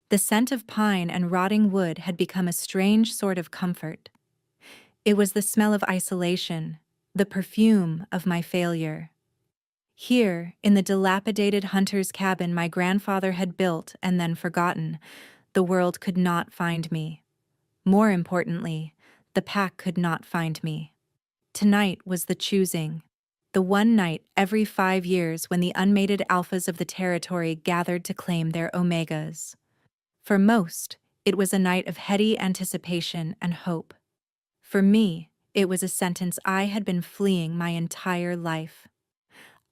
The scent of pine and rotting wood had become a strange sort of comfort. It was the smell of isolation, the perfume of my failure. Here, in the dilapidated hunter's cabin my grandfather had built and then forgotten, the world could not find me. More importantly, the pack could not find me. Tonight was the choosing. The one night every 5 years when the unmated alphas of the territory gathered to claim their omegas. For most, it was a night of heady anticipation and hope. For me, it was a sentence I had been fleeing my entire life.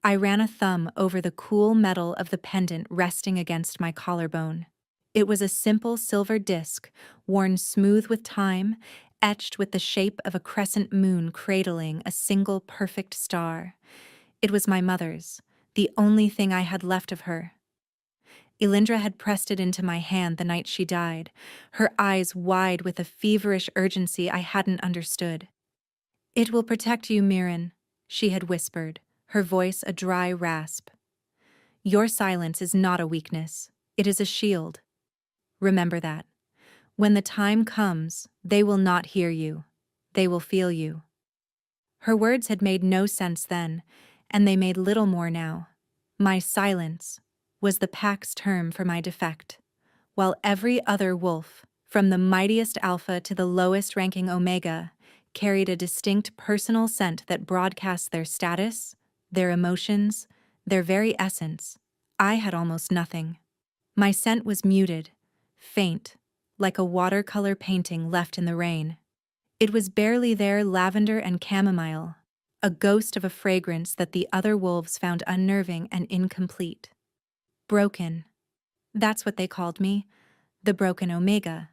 I ran a thumb over the cool metal of the pendant resting against my collarbone. It was a simple silver disc, worn smooth with time, etched with the shape of a crescent moon cradling a single perfect star. It was my mother's, the only thing I had left of her. Elindra had pressed it into my hand the night she died, her eyes wide with a feverish urgency I hadn't understood. "It will protect you, Mirren," she had whispered, her voice a dry rasp. "Your silence is not a weakness, it is a shield. Remember that. When the time comes, they will not hear you. They will feel you." Her words had made no sense then, and they made little more now. My silence was the pack's term for my defect, while every other wolf, from the mightiest alpha to the lowest-ranking omega, carried a distinct personal scent that broadcast their status, their emotions, their very essence. I had almost nothing. My scent was muted, faint, like a watercolor painting left in the rain. It was barely there, lavender and chamomile, a ghost of a fragrance that the other wolves found unnerving and incomplete. Broken. That's what they called me, the broken omega.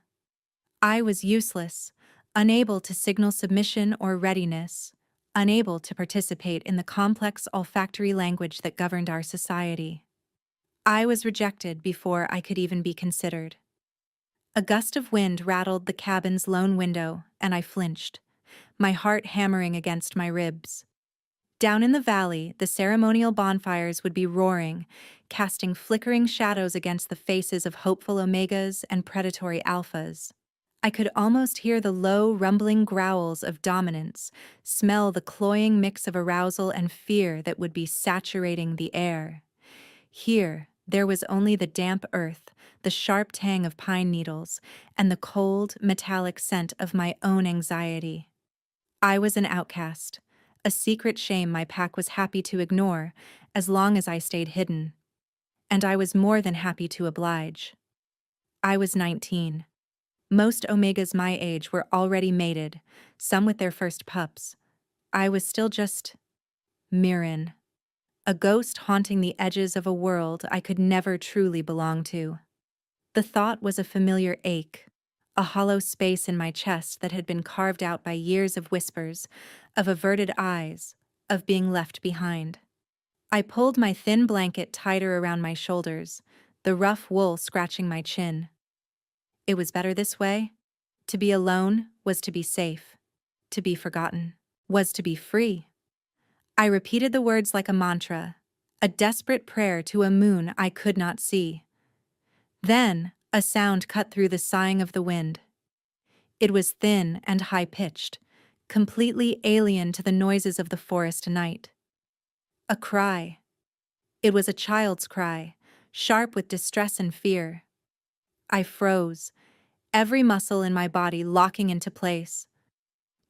I was useless, unable to signal submission or readiness, unable to participate in the complex olfactory language that governed our society. I was rejected before I could even be considered. A gust of wind rattled the cabin's lone window, and I flinched, my heart hammering against my ribs. Down in the valley, the ceremonial bonfires would be roaring, casting flickering shadows against the faces of hopeful omegas and predatory alphas. I could almost hear the low, rumbling growls of dominance, smell the cloying mix of arousal and fear that would be saturating the air. Here, there was only the damp earth, the sharp tang of pine needles, and the cold, metallic scent of my own anxiety. I was an outcast, a secret shame my pack was happy to ignore as long as I stayed hidden. And I was more than happy to oblige. I was 19. Most omegas my age were already mated, some with their first pups. I was still just Mirren, a ghost haunting the edges of a world I could never truly belong to. The thought was a familiar ache, a hollow space in my chest that had been carved out by years of whispers, of averted eyes, of being left behind. I pulled my thin blanket tighter around my shoulders, the rough wool scratching my chin. It was better this way. To be alone was to be safe. To be forgotten was to be free. I repeated the words like a mantra, a desperate prayer to a moon I could not see. Then, a sound cut through the sighing of the wind. It was thin and high-pitched, completely alien to the noises of the forest night. A cry. It was a child's cry, sharp with distress and fear. I froze, every muscle in my body locking into place.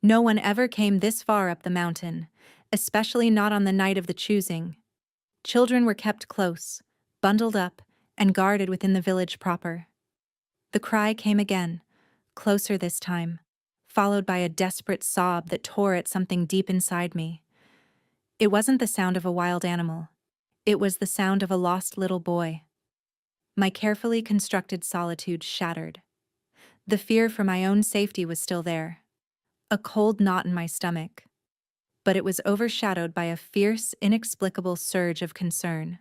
No one ever came this far up the mountain, especially not on the night of the choosing. Children were kept close, bundled up, and guarded within the village proper. The cry came again, closer this time, followed by a desperate sob that tore at something deep inside me. It wasn't the sound of a wild animal. It was the sound of a lost little boy. My carefully constructed solitude shattered. The fear for my own safety was still there, a cold knot in my stomach. But it was overshadowed by a fierce, inexplicable surge of concern.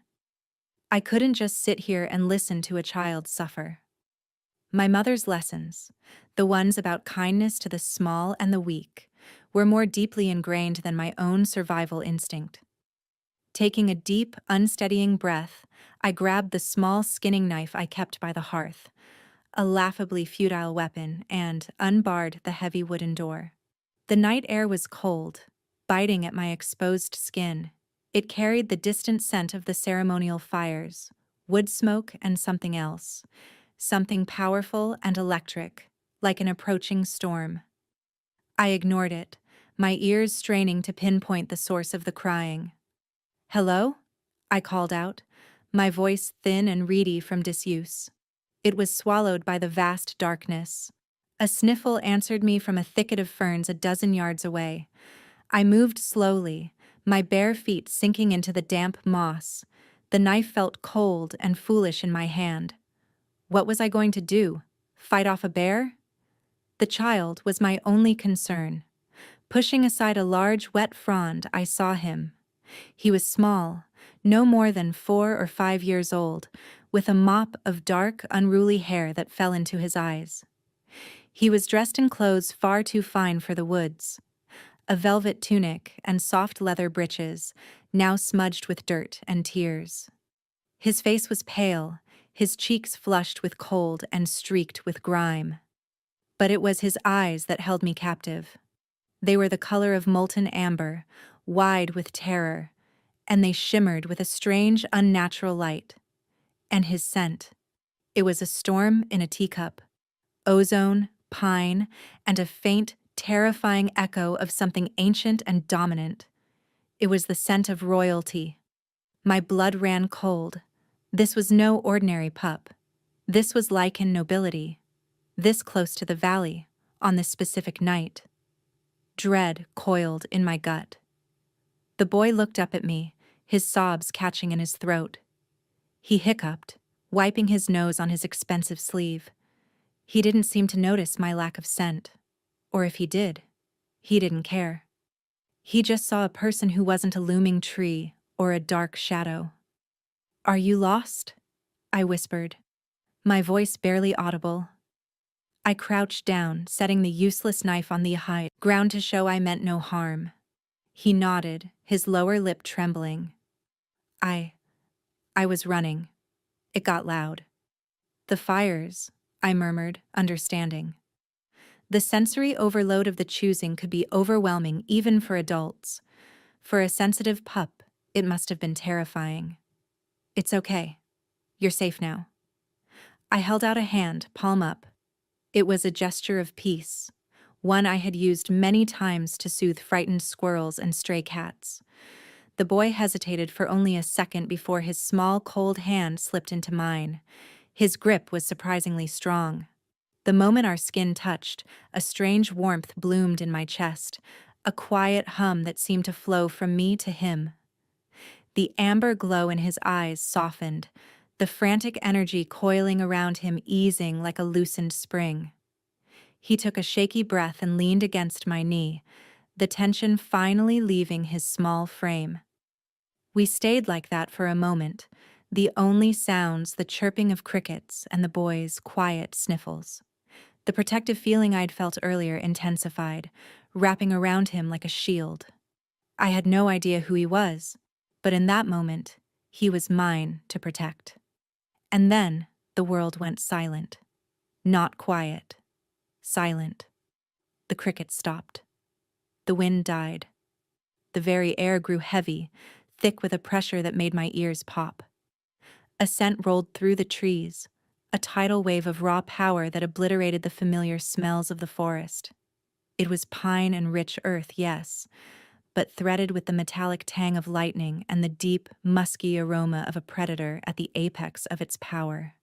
I couldn't just sit here and listen to a child suffer. My mother's lessons, the ones about kindness to the small and the weak, were more deeply ingrained than my own survival instinct. Taking a deep, unsteadying breath, I grabbed the small skinning knife I kept by the hearth, a laughably futile weapon, and unbarred the heavy wooden door. The night air was cold, biting at my exposed skin. It carried the distant scent of the ceremonial fires, wood smoke and something else. Something powerful and electric, like an approaching storm. I ignored it, my ears straining to pinpoint the source of the crying. "Hello?" I called out, my voice thin and reedy from disuse. It was swallowed by the vast darkness. A sniffle answered me from a thicket of ferns a dozen yards away. I moved slowly, my bare feet sinking into the damp moss. The knife felt cold and foolish in my hand. What was I going to do? Fight off a bear? The child was my only concern. Pushing aside a large, wet frond, I saw him. He was small, no more than 4 or 5 years old, with a mop of dark, unruly hair that fell into his eyes. He was dressed in clothes far too fine for the woods. A velvet tunic and soft leather breeches, now smudged with dirt and tears. His face was pale, his cheeks flushed with cold and streaked with grime. But it was his eyes that held me captive. They were the color of molten amber, wide with terror, and they shimmered with a strange, unnatural light. And his scent. It was a storm in a teacup. Ozone, pine, and a faint, terrifying echo of something ancient and dominant. It was the scent of royalty. My blood ran cold. This was no ordinary pup. This was lichen nobility. This close to the valley, on this specific night. Dread coiled in my gut. The boy looked up at me, his sobs catching in his throat. He hiccuped, wiping his nose on his expensive sleeve. He didn't seem to notice my lack of scent. Or if he did, he didn't care. He just saw a person who wasn't a looming tree or a dark shadow. "Are you lost?" I whispered, my voice barely audible. I crouched down, setting the useless knife on the hide ground to show I meant no harm. He nodded, his lower lip trembling. I was running. It got loud. "The fires," I murmured, understanding. The sensory overload of the choosing could be overwhelming even for adults. For a sensitive pup, it must have been terrifying. "It's okay. You're safe now." I held out a hand, palm up. It was a gesture of peace, one I had used many times to soothe frightened squirrels and stray cats. The boy hesitated for only a second before his small, cold hand slipped into mine. His grip was surprisingly strong. The moment our skin touched, a strange warmth bloomed in my chest, a quiet hum that seemed to flow from me to him. The amber glow in his eyes softened, the frantic energy coiling around him easing like a loosened spring. He took a shaky breath and leaned against my knee, the tension finally leaving his small frame. We stayed like that for a moment, the only sounds the chirping of crickets and the boy's quiet sniffles. The protective feeling I'd felt earlier intensified, wrapping around him like a shield. I had no idea who he was, but in that moment, he was mine to protect. And then the world went silent. Not quiet. Silent. The crickets stopped. The wind died. The very air grew heavy, thick with a pressure that made my ears pop. A scent rolled through the trees, a tidal wave of raw power that obliterated the familiar smells of the forest. It was pine and rich earth, yes, but threaded with the metallic tang of lightning and the deep, musky aroma of a predator at the apex of its power.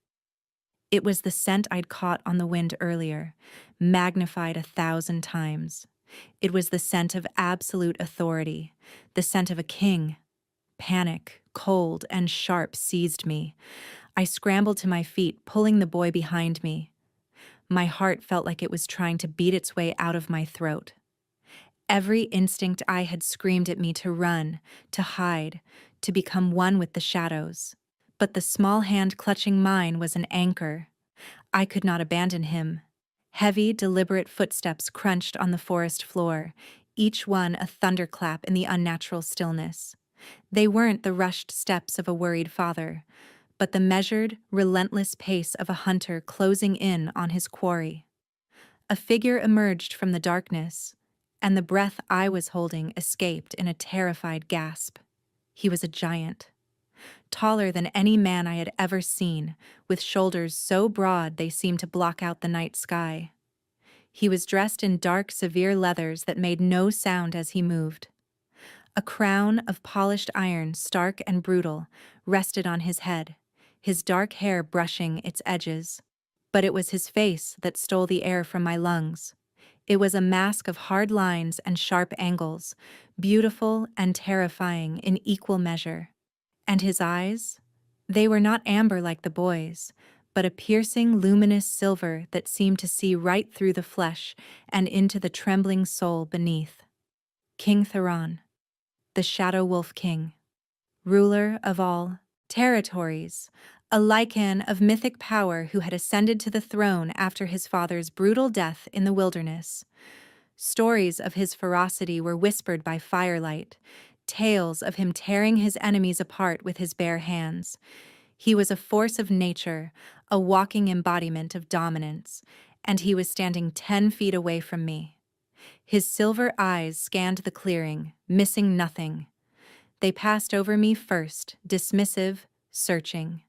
It was the scent I'd caught on the wind earlier, magnified 1,000 times. It was the scent of absolute authority, the scent of a king. Panic, cold and sharp, seized me. I scrambled to my feet, pulling the boy behind me. My heart felt like it was trying to beat its way out of my throat. Every instinct I had screamed at me to run, to hide, to become one with the shadows. But the small hand clutching mine was an anchor. I could not abandon him. Heavy, deliberate footsteps crunched on the forest floor, each one a thunderclap in the unnatural stillness. They weren't the rushed steps of a worried father, but the measured, relentless pace of a hunter closing in on his quarry. A figure emerged from the darkness, and the breath I was holding escaped in a terrified gasp. He was a giant, taller than any man I had ever seen, with shoulders so broad they seemed to block out the night sky. He was dressed in dark, severe leathers that made no sound as he moved. A crown of polished iron, stark and brutal, rested on his head, his dark hair brushing its edges. But it was his face that stole the air from my lungs. It was a mask of hard lines and sharp angles, beautiful and terrifying in equal measure. And his eyes? They were not amber like the boy's, but a piercing, luminous silver that seemed to see right through the flesh and into the trembling soul beneath. King Theron, the Shadow Wolf King, ruler of all territories, a lycan of mythic power who had ascended to the throne after his father's brutal death in the wilderness. Stories of his ferocity were whispered by firelight, tales of him tearing his enemies apart with his bare hands. He was a force of nature, a walking embodiment of dominance, and he was standing 10 feet away from me. His silver eyes scanned the clearing, missing nothing. They passed over me first, dismissive, searching.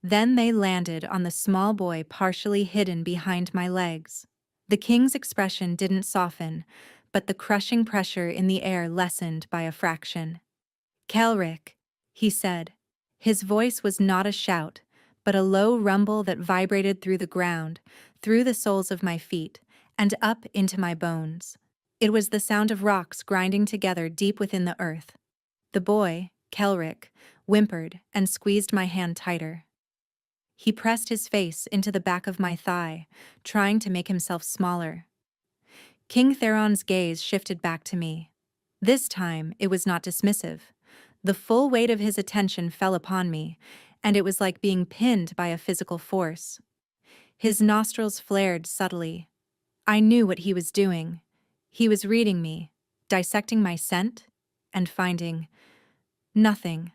Then they landed on the small boy partially hidden behind my legs. The king's expression didn't soften, but the crushing pressure in the air lessened by a fraction. "Kelrick," he said. His voice was not a shout, but a low rumble that vibrated through the ground, through the soles of my feet, and up into my bones. It was the sound of rocks grinding together deep within the earth. The boy, Kelrick, whimpered and squeezed my hand tighter. He pressed his face into the back of my thigh, trying to make himself smaller. King Theron's gaze shifted back to me. This time, it was not dismissive. The full weight of his attention fell upon me, and it was like being pinned by a physical force. His nostrils flared subtly. I knew what he was doing. He was reading me, dissecting my scent, and finding nothing.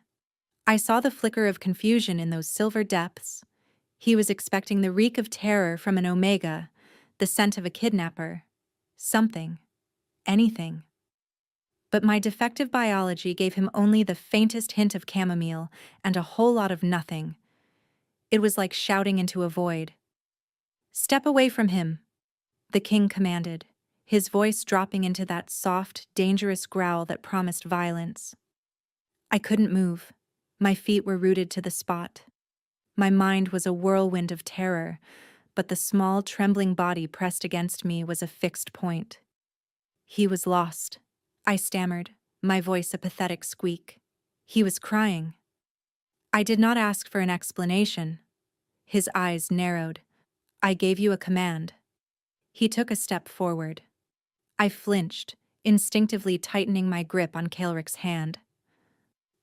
I saw the flicker of confusion in those silver depths. He was expecting the reek of terror from an omega, the scent of a kidnapper. Something. Anything. But my defective biology gave him only the faintest hint of chamomile and a whole lot of nothing. It was like shouting into a void. "Step away from him," the king commanded, his voice dropping into that soft, dangerous growl that promised violence. I couldn't move. My feet were rooted to the spot. My mind was a whirlwind of terror, but the small, trembling body pressed against me was a fixed point. He was lost, I stammered, my voice a pathetic squeak. He was crying. I did not ask for an explanation. His eyes narrowed. I gave you a command. He took a step forward. I flinched, instinctively tightening my grip on Kelrick's hand.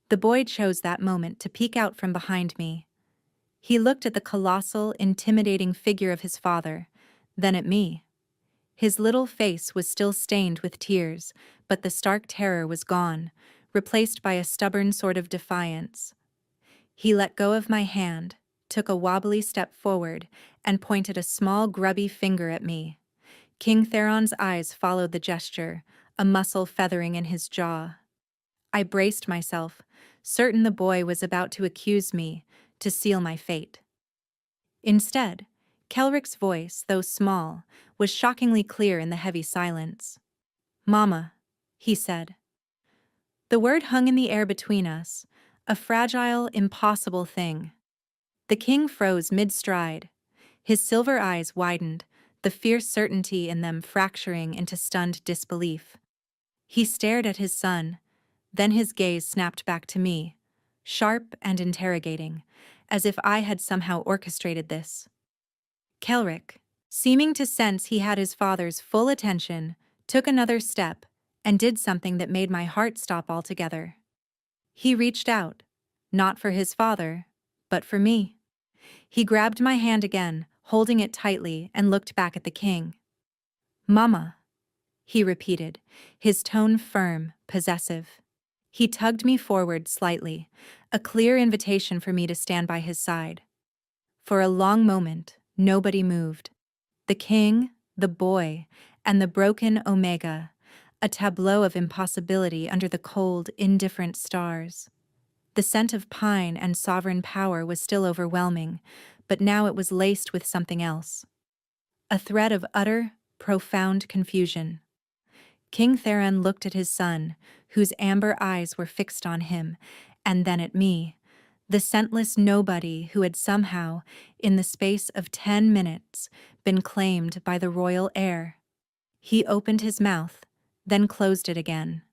The boy chose that moment to peek out from behind me. He looked at the colossal, intimidating figure of his father, then at me. His little face was still stained with tears, but the stark terror was gone, replaced by a stubborn sort of defiance. He let go of my hand, took a wobbly step forward, and pointed a small, grubby finger at me. King Theron's eyes followed the gesture, a muscle feathering in his jaw. I braced myself, certain the boy was about to accuse me, to seal my fate. Instead, Kelrick's voice, though small, was shockingly clear in the heavy silence. "Mama," he said. The word hung in the air between us, a fragile, impossible thing. The king froze mid-stride. His silver eyes widened, the fierce certainty in them fracturing into stunned disbelief. He stared at his son, then his gaze snapped back to me, sharp and interrogating, as if I had somehow orchestrated this. Kelrick, seeming to sense he had his father's full attention, took another step and did something that made my heart stop altogether. He reached out, not for his father, but for me. He grabbed my hand again, holding it tightly, and looked back at the king. "Mama," he repeated, his tone firm, possessive. He tugged me forward slightly, a clear invitation for me to stand by his side. For a long moment, nobody moved. The king, the boy, and the broken Omega, a tableau of impossibility under the cold, indifferent stars. The scent of pine and sovereign power was still overwhelming, but now it was laced with something else. A thread of utter, profound confusion. King Theron looked at his son, whose amber eyes were fixed on him, and then at me, the scentless nobody who had somehow, in the space of 10 minutes, been claimed by the royal heir. He opened his mouth, then closed it again.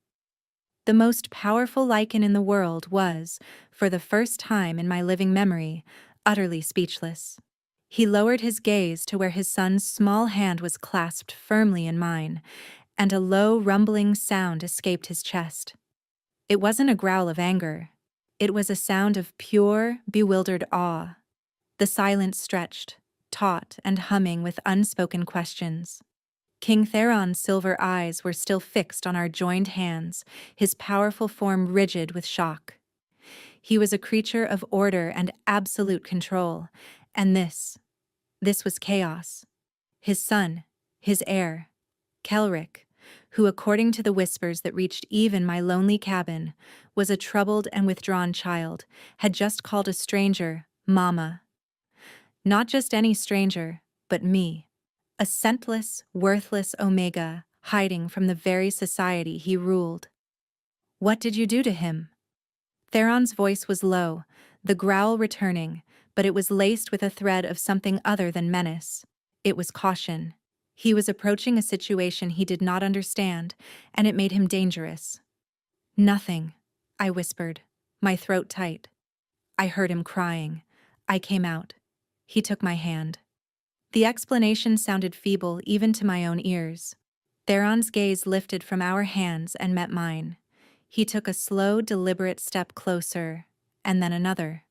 The most powerful lichen in the world was, for the first time in my living memory, utterly speechless. He lowered his gaze to where his son's small hand was clasped firmly in mine, and a low, rumbling sound escaped his chest. It wasn't a growl of anger. It was a sound of pure, bewildered awe. The silence stretched, taut and humming with unspoken questions. King Theron's silver eyes were still fixed on our joined hands, his powerful form rigid with shock. He was a creature of order and absolute control, and this was chaos. His son, his heir, Kelric, who, according to the whispers that reached even my lonely cabin, was a troubled and withdrawn child, had just called a stranger Mama. Not just any stranger, but me. A scentless, worthless Omega, hiding from the very society he ruled. What did you do to him? Theron's voice was low, the growl returning, but it was laced with a thread of something other than menace. It was caution. He was approaching a situation he did not understand, and it made him dangerous. Nothing, I whispered, my throat tight. I heard him crying. I came out. He took my hand. The explanation sounded feeble even to my own ears. Theron's gaze lifted from our hands and met mine. He took a slow, deliberate step closer, and then another.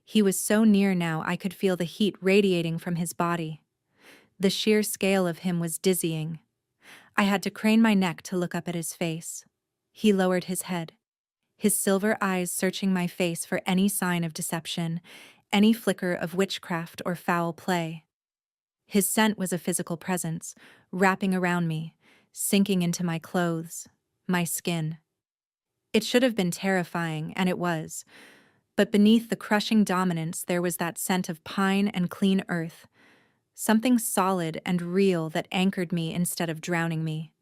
He was so near now I could feel the heat radiating from his body. The sheer scale of him was dizzying. I had to crane my neck to look up at his face. He lowered his head, his silver eyes searching my face for any sign of deception, any flicker of witchcraft or foul play. His scent was a physical presence, wrapping around me, sinking into my clothes, my skin. It should have been terrifying, and it was, but beneath the crushing dominance there was that scent of pine and clean earth, something solid and real that anchored me instead of drowning me.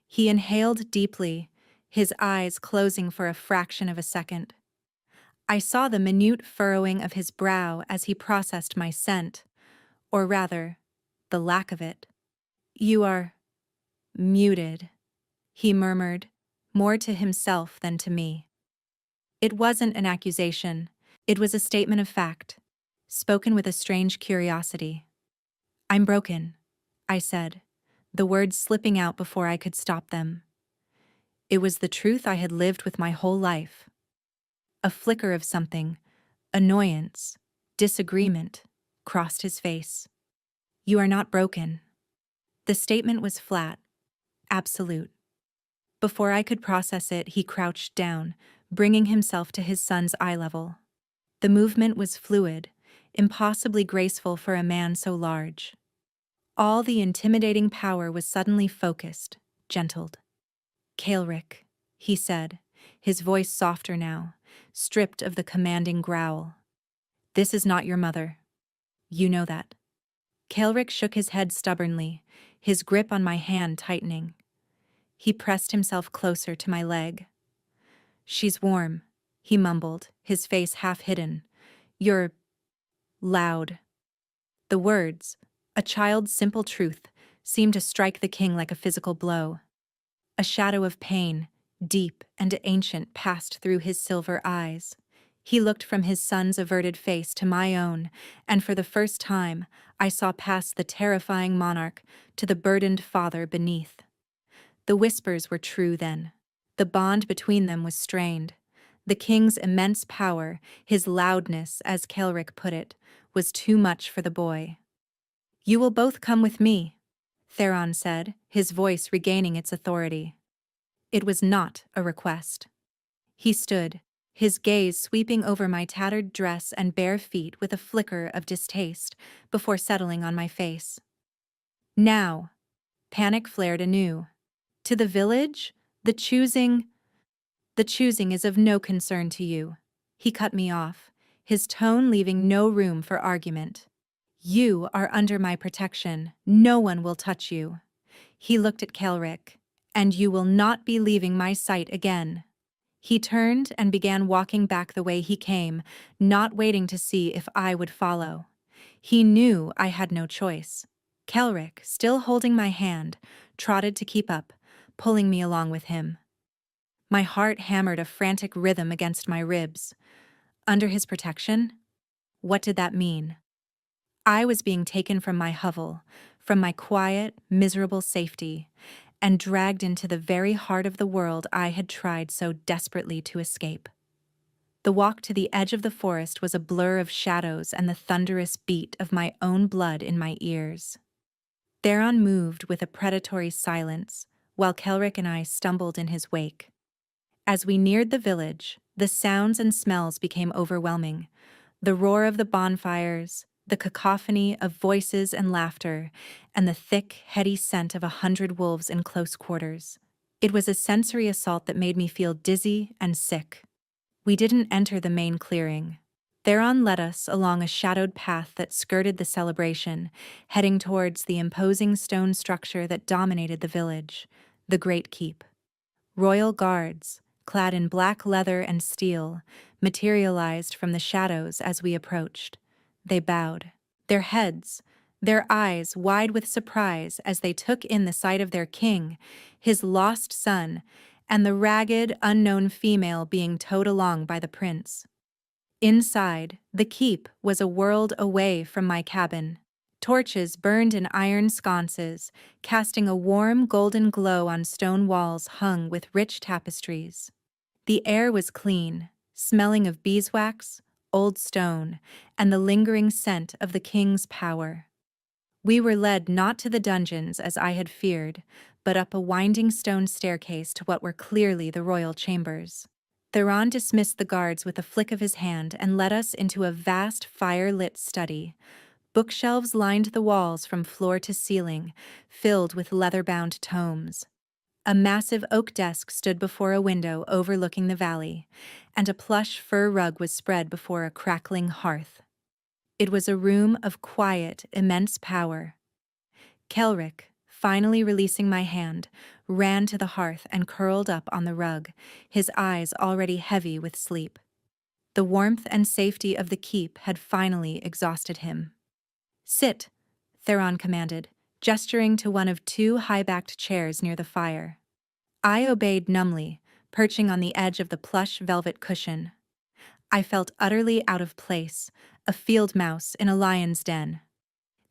He inhaled deeply, his eyes closing for a fraction of a second. I saw the minute furrowing of his brow as he processed my scent, or rather, the lack of it. You are muted, he murmured, more to himself than to me. It wasn't an accusation. It was a statement of fact, spoken with a strange curiosity. I'm broken, I said, the words slipping out before I could stop them. It was the truth I had lived with my whole life. A flicker of something, annoyance, disagreement, crossed his face. You are not broken. The statement was flat, absolute. Before I could process it, he crouched down, bringing himself to his son's eye level. The movement was fluid, impossibly graceful for a man so large. All the intimidating power was suddenly focused, gentled. Kelric, he said, his voice softer now, stripped of the commanding growl. This is not your mother. You know that. Kelric shook his head stubbornly, his grip on my hand tightening. He pressed himself closer to my leg. She's warm, he mumbled, his face half hidden. You're loud. The words, a child's simple truth, seemed to strike the king like a physical blow. A shadow of pain, deep and ancient, passed through his silver eyes. He looked from his son's averted face to my own, and for the first time, I saw past the terrifying monarch to the burdened father beneath. The whispers were true then. The bond between them was strained. The king's immense power, his loudness, as Kelric put it, was too much for the boy. You will both come with me, Theron said, his voice regaining its authority. It was not a request. He stood, his gaze sweeping over my tattered dress and bare feet with a flicker of distaste before settling on my face. Now, panic flared anew. To the village? The choosing? The choosing is of no concern to you. He cut me off, his tone leaving no room for argument. You are under my protection. No one will touch you. He looked at Kelrick. And you will not be leaving my sight again. He turned and began walking back the way he came, not waiting to see if I would follow. He knew I had no choice. Kelrick, still holding my hand, trotted to keep up, pulling me along with him. My heart hammered a frantic rhythm against my ribs. Under his protection? What did that mean? I was being taken from my hovel, from my quiet, miserable safety, and dragged into the very heart of the world I had tried so desperately to escape. The walk to the edge of the forest was a blur of shadows and the thunderous beat of my own blood in my ears. Theron moved with a predatory silence, while Kelrick and I stumbled in his wake. As we neared the village, the sounds and smells became overwhelming. The roar of the bonfires, the cacophony of voices and laughter, and the thick, heady scent of 100 wolves in close quarters. It was a sensory assault that made me feel dizzy and sick. We didn't enter the main clearing. Theron led us along a shadowed path that skirted the celebration, heading towards the imposing stone structure that dominated the village, the Great Keep. Royal guards, clad in black leather and steel, materialized from the shadows as we approached. They bowed, their heads, their eyes wide with surprise as they took in the sight of their king, his lost son, and the ragged, unknown female being towed along by the prince. Inside, the keep was a world away from my cabin. Torches burned in iron sconces, casting a warm golden glow on stone walls hung with rich tapestries. The air was clean, smelling of beeswax, old stone, and the lingering scent of the king's power. We were led not to the dungeons as I had feared, but up a winding stone staircase to what were clearly the royal chambers. Theron dismissed the guards with a flick of his hand and led us into a vast fire-lit study. Bookshelves lined the walls from floor to ceiling, filled with leather-bound tomes. A massive oak desk stood before a window overlooking the valley, and a plush fur rug was spread before a crackling hearth. It was a room of quiet, immense power. Kelrick, finally releasing my hand, ran to the hearth and curled up on the rug, his eyes already heavy with sleep. The warmth and safety of the keep had finally exhausted him. "Sit," Theron commanded, gesturing to one of 2 high-backed chairs near the fire. I obeyed numbly, perching on the edge of the plush velvet cushion. I felt utterly out of place, a field mouse in a lion's den.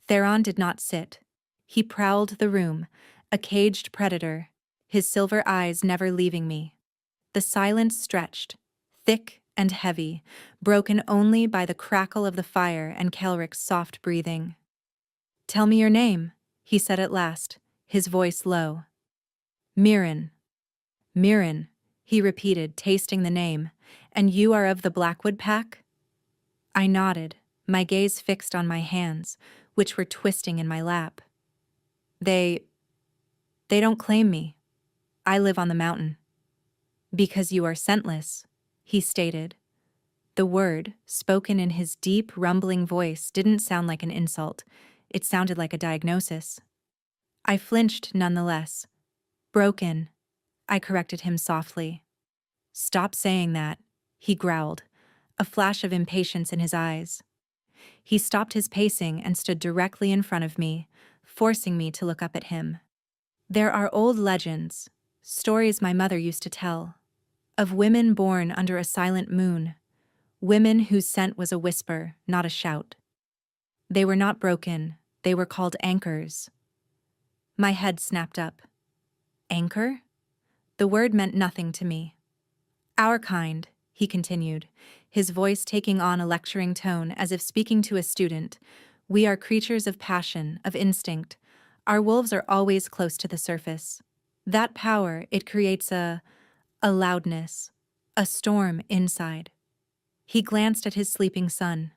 Theron did not sit. He prowled the room, a caged predator, his silver eyes never leaving me. The silence stretched, thick and heavy, broken only by the crackle of the fire and Kelrick's soft breathing. "Tell me your name," he said at last, his voice low. "Mirren." "Mirren," he repeated, tasting the name. "And you are of the Blackwood pack?" I nodded, my gaze fixed on my hands, which were twisting in my lap. They don't claim me. I live on the mountain." "Because you are scentless," he stated. The word, spoken in his deep, rumbling voice, didn't sound like an insult. It sounded like a diagnosis. I flinched nonetheless. "Broken," I corrected him softly. "Stop saying that," he growled, a flash of impatience in his eyes. He stopped his pacing and stood directly in front of me, forcing me to look up at him. "There are old legends, stories my mother used to tell, of women born under a silent moon, women whose scent was a whisper, not a shout. They were not broken, they were called anchors." My head snapped up. Anchor? The word meant nothing to me. "Our kind," he continued, his voice taking on a lecturing tone as if speaking to a student. "We are creatures of passion, of instinct. Our wolves are always close to the surface. That power, it creates a loudness, A storm inside. He glanced at his sleeping son.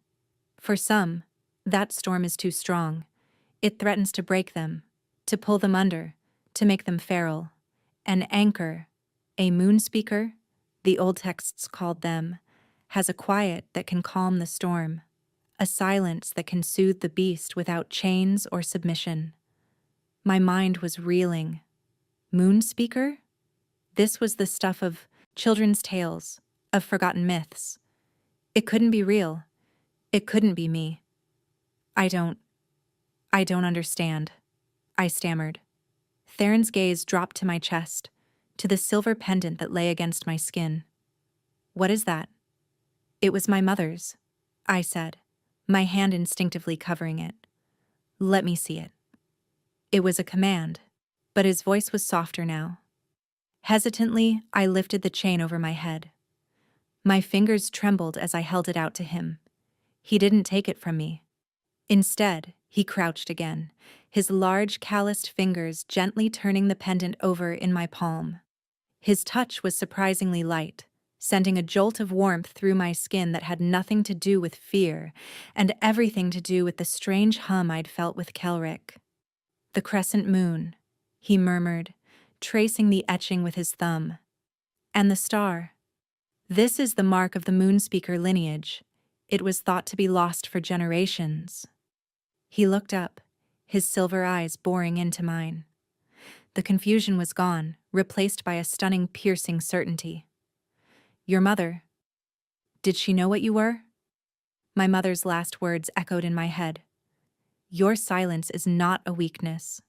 For some, that storm is too strong. It threatens to break them, to pull them under, to make them feral. An anchor, a moon speaker, the old texts called them, has a quiet that can calm the storm, a silence that can soothe the beast without chains or submission. My mind was reeling. Moon speaker? This was the stuff of children's tales, of forgotten myths. It couldn't be real. It couldn't be me. I don't understand, I stammered. Theron's gaze dropped to my chest, to the silver pendant that lay against my skin. What is that? It was my mother's, I said, my hand instinctively covering it. Let me see it. It was a command, but his voice was softer now. Hesitantly, I lifted the chain over my head. My fingers trembled as I held it out to him. He didn't take it from me. Instead, he crouched again, his large calloused fingers gently turning the pendant over in my palm. His touch was surprisingly light, sending a jolt of warmth through my skin that had nothing to do with fear and everything to do with the strange hum I'd felt with Kelrick. The crescent moon, he murmured, tracing the etching with his thumb. And the star. This is the mark of the moonspeaker lineage. It was thought to be lost for generations. He looked up, his silver eyes boring into mine. The confusion was gone, replaced by a stunning, piercing certainty. Your mother. Did she know what you were? My mother's last words echoed in my head. Your silence is not a weakness.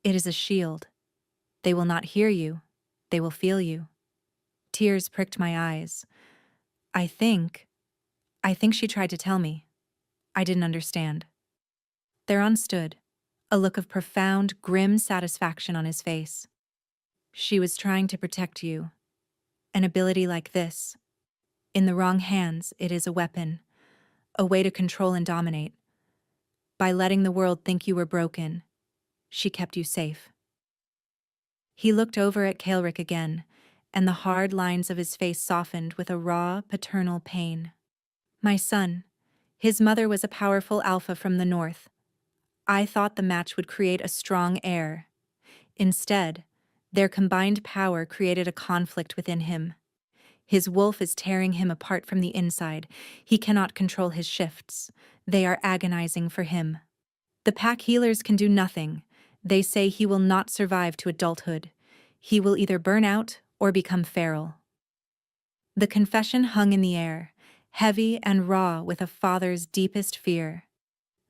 It is a shield. They will not hear you. They will feel you. Tears pricked my eyes. I think she tried to tell me. I didn't understand. Theron stood, a look of profound, grim satisfaction on his face. She was trying to protect you. An ability like this. In the wrong hands, it is a weapon, a way to control and dominate. By letting the world think you were broken, she kept you safe. He looked over at Kelrick again, and the hard lines of his face softened with a raw, paternal pain. My son. His mother was a powerful alpha from the north. I thought the match would create a strong heir. Instead, their combined power created a conflict within him. His wolf is tearing him apart from the inside. He cannot control his shifts. They are agonizing for him. The pack healers can do nothing. They say he will not survive to adulthood. He will either burn out or become feral. The confession hung in the air, heavy and raw with a father's deepest fear.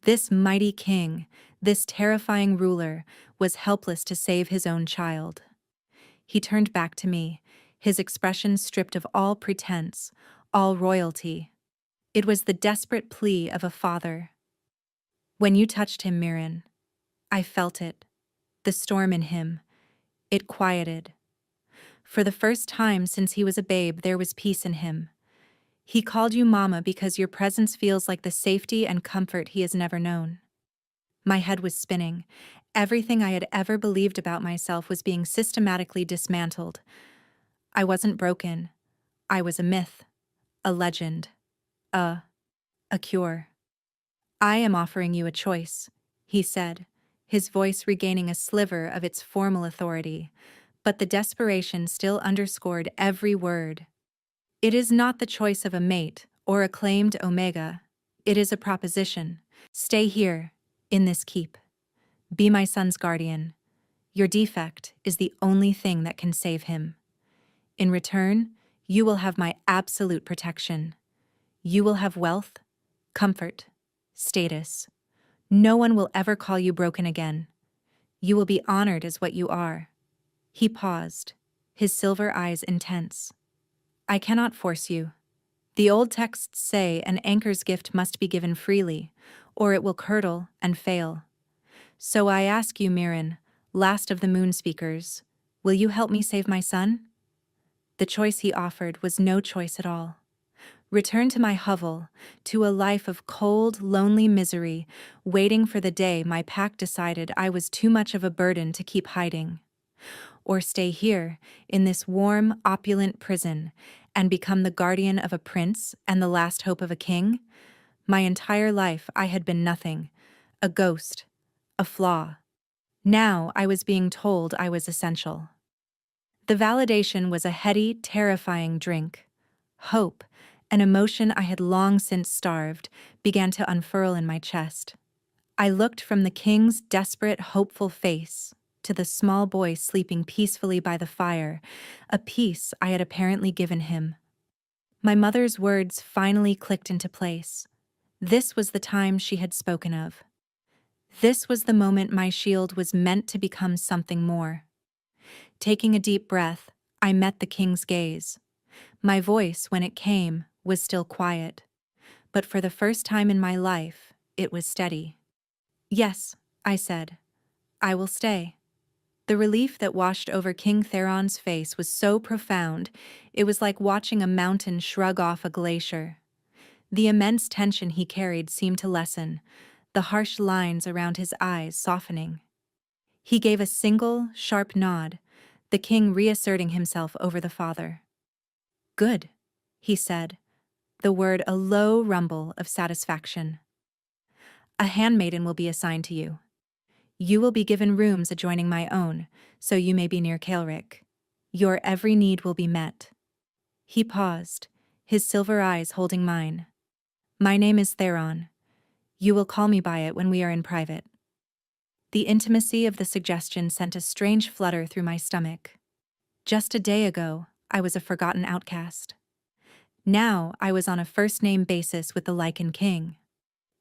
This mighty king, this terrifying ruler, was helpless to save his own child. He turned back to me, his expression stripped of all pretense, all royalty. It was the desperate plea of a father. When you touched him, Mirren, I felt it, the storm in him. It quieted. For the first time since he was a babe, there was peace in him. He called you Mama because your presence feels like the safety and comfort he has never known. My head was spinning. Everything I had ever believed about myself was being systematically dismantled. I wasn't broken. I was a myth, a legend, a cure. I am offering you a choice, he said, his voice regaining a sliver of its formal authority, but the desperation still underscored every word. It is not the choice of a mate or a claimed omega. It is a proposition. Stay here, in this keep. Be my son's guardian. Your defect is the only thing that can save him. In return, you will have my absolute protection. You will have wealth, comfort, status. No one will ever call you broken again. You will be honored as what you are. He paused, his silver eyes intense. I cannot force you. The old texts say an anchor's gift must be given freely, or it will curdle and fail. So I ask you, Mirren, last of the moon speakers, will you help me save my son? The choice he offered was no choice at all. Return to my hovel, to a life of cold, lonely misery, waiting for the day my pack decided I was too much of a burden to keep hiding. Or stay here, in this warm, opulent prison, and become the guardian of a prince and the last hope of a king? My entire life I had been nothing, a ghost, a flaw. Now I was being told I was essential. The validation was a heady, terrifying drink. Hope, an emotion I had long since starved, began to unfurl in my chest. I looked from the king's desperate, hopeful face to the small boy sleeping peacefully by the fire, a peace I had apparently given him. My mother's words finally clicked into place. This was the time she had spoken of. This was the moment my shield was meant to become something more. Taking a deep breath, I met the king's gaze. My voice, when it came, was still quiet. But for the first time in my life, it was steady. "Yes," I said, "I will stay." The relief that washed over King Theron's face was so profound, it was like watching a mountain shrug off a glacier. The immense tension he carried seemed to lessen, the harsh lines around his eyes softening. He gave a single, sharp nod, the king reasserting himself over the father. "Good," he said, the word a low rumble of satisfaction. "A handmaiden will be assigned to you. You will be given rooms adjoining my own, so you may be near Kaelric. Your every need will be met." He paused, his silver eyes holding mine. "My name is Theron. You will call me by it when we are in private." The intimacy of the suggestion sent a strange flutter through my stomach. Just a day ago, I was a forgotten outcast. Now I was on a first-name basis with the Lycan King.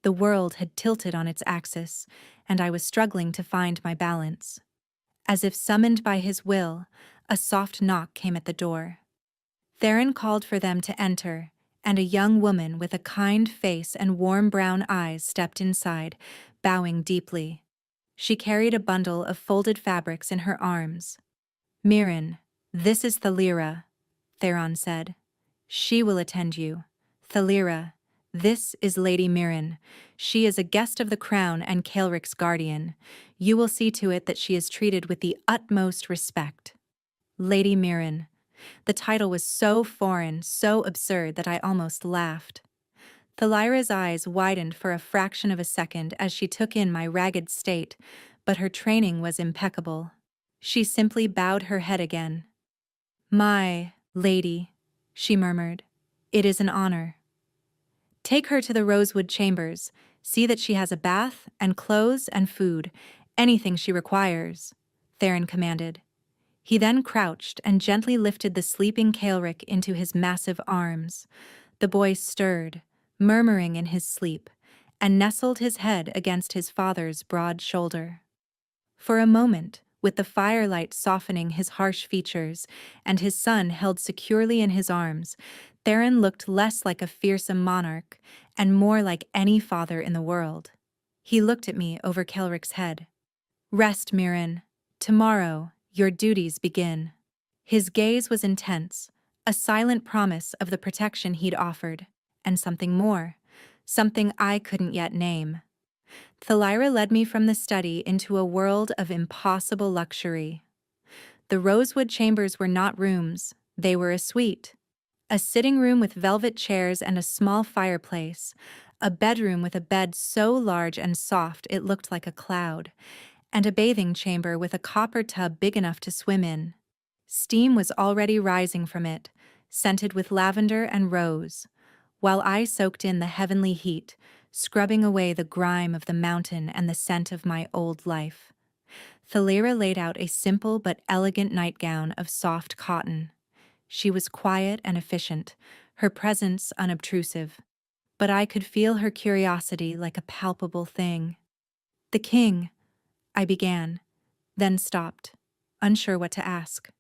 The world had tilted on its axis, and I was struggling to find my balance. As if summoned by his will, a soft knock came at the door. Theron called for them to enter, and a young woman with a kind face and warm brown eyes stepped inside, bowing deeply. She carried a bundle of folded fabrics in her arms. "Mirren, this is Thalira," Theron said. "She will attend you. Thalira, this is Lady Mirren. She is a guest of the crown and Kaelric's guardian. You will see to it that she is treated with the utmost respect." Lady Mirren. The title was so foreign, so absurd that I almost laughed. Thalira's eyes widened for a fraction of a second as she took in my ragged state, but her training was impeccable. She simply bowed her head again. "My lady," she murmured, "it is an honor. Take her to the Rosewood Chambers, see that she has a bath and clothes and food, anything she requires," Theron commanded. He then crouched and gently lifted the sleeping Kaelric into his massive arms. The boy stirred, murmuring in his sleep, and nestled his head against his father's broad shoulder. For a moment, with the firelight softening his harsh features and his son held securely in his arms, Theron looked less like a fearsome monarch and more like any father in the world. He looked at me over Kaelric's head. "Rest, Mirren. Tomorrow, your duties begin." His gaze was intense, a silent promise of the protection he'd offered, and something more, something I couldn't yet name. Thalira led me from the study into a world of impossible luxury. The Rosewood Chambers were not rooms, they were a suite. A sitting room with velvet chairs and a small fireplace, a bedroom with a bed so large and soft it looked like a cloud, and a bathing chamber with a copper tub big enough to swim in. Steam was already rising from it, scented with lavender and rose, while I soaked in the heavenly heat, scrubbing away the grime of the mountain and the scent of my old life. Thalira laid out a simple but elegant nightgown of soft cotton. She was quiet and efficient, her presence unobtrusive, but I could feel her curiosity like a palpable thing. "The king," I began, then stopped, unsure what to ask.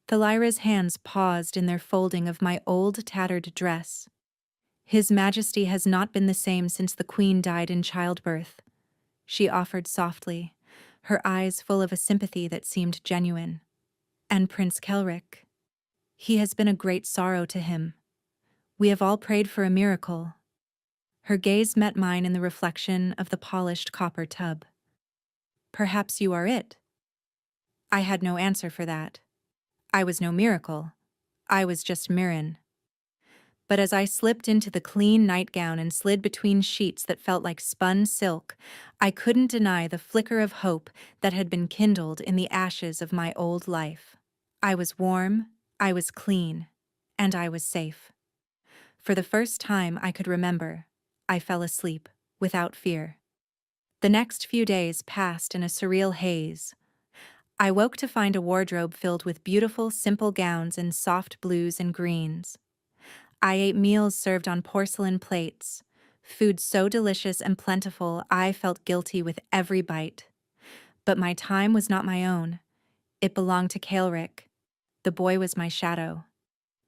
Thalira's hands paused in their folding of my old tattered dress. "His Majesty has not been the same since the Queen died in childbirth," she offered softly, her eyes full of a sympathy that seemed genuine. "And Prince Kaelric. He has been a great sorrow to him. We have all prayed for a miracle." Her gaze met mine in the reflection of the polished copper tub. "Perhaps you are it." I had no answer for that. I was no miracle. I was just Mirren. But as I slipped into the clean nightgown and slid between sheets that felt like spun silk, I couldn't deny the flicker of hope that had been kindled in the ashes of my old life. I was warm, I was clean, and I was safe. For the first time I could remember, I fell asleep, without fear. The next few days passed in a surreal haze. I woke to find a wardrobe filled with beautiful, simple gowns in soft blues and greens. I ate meals served on porcelain plates, food so delicious and plentiful I felt guilty with every bite. But my time was not my own. It belonged to Kaelric. The boy was my shadow.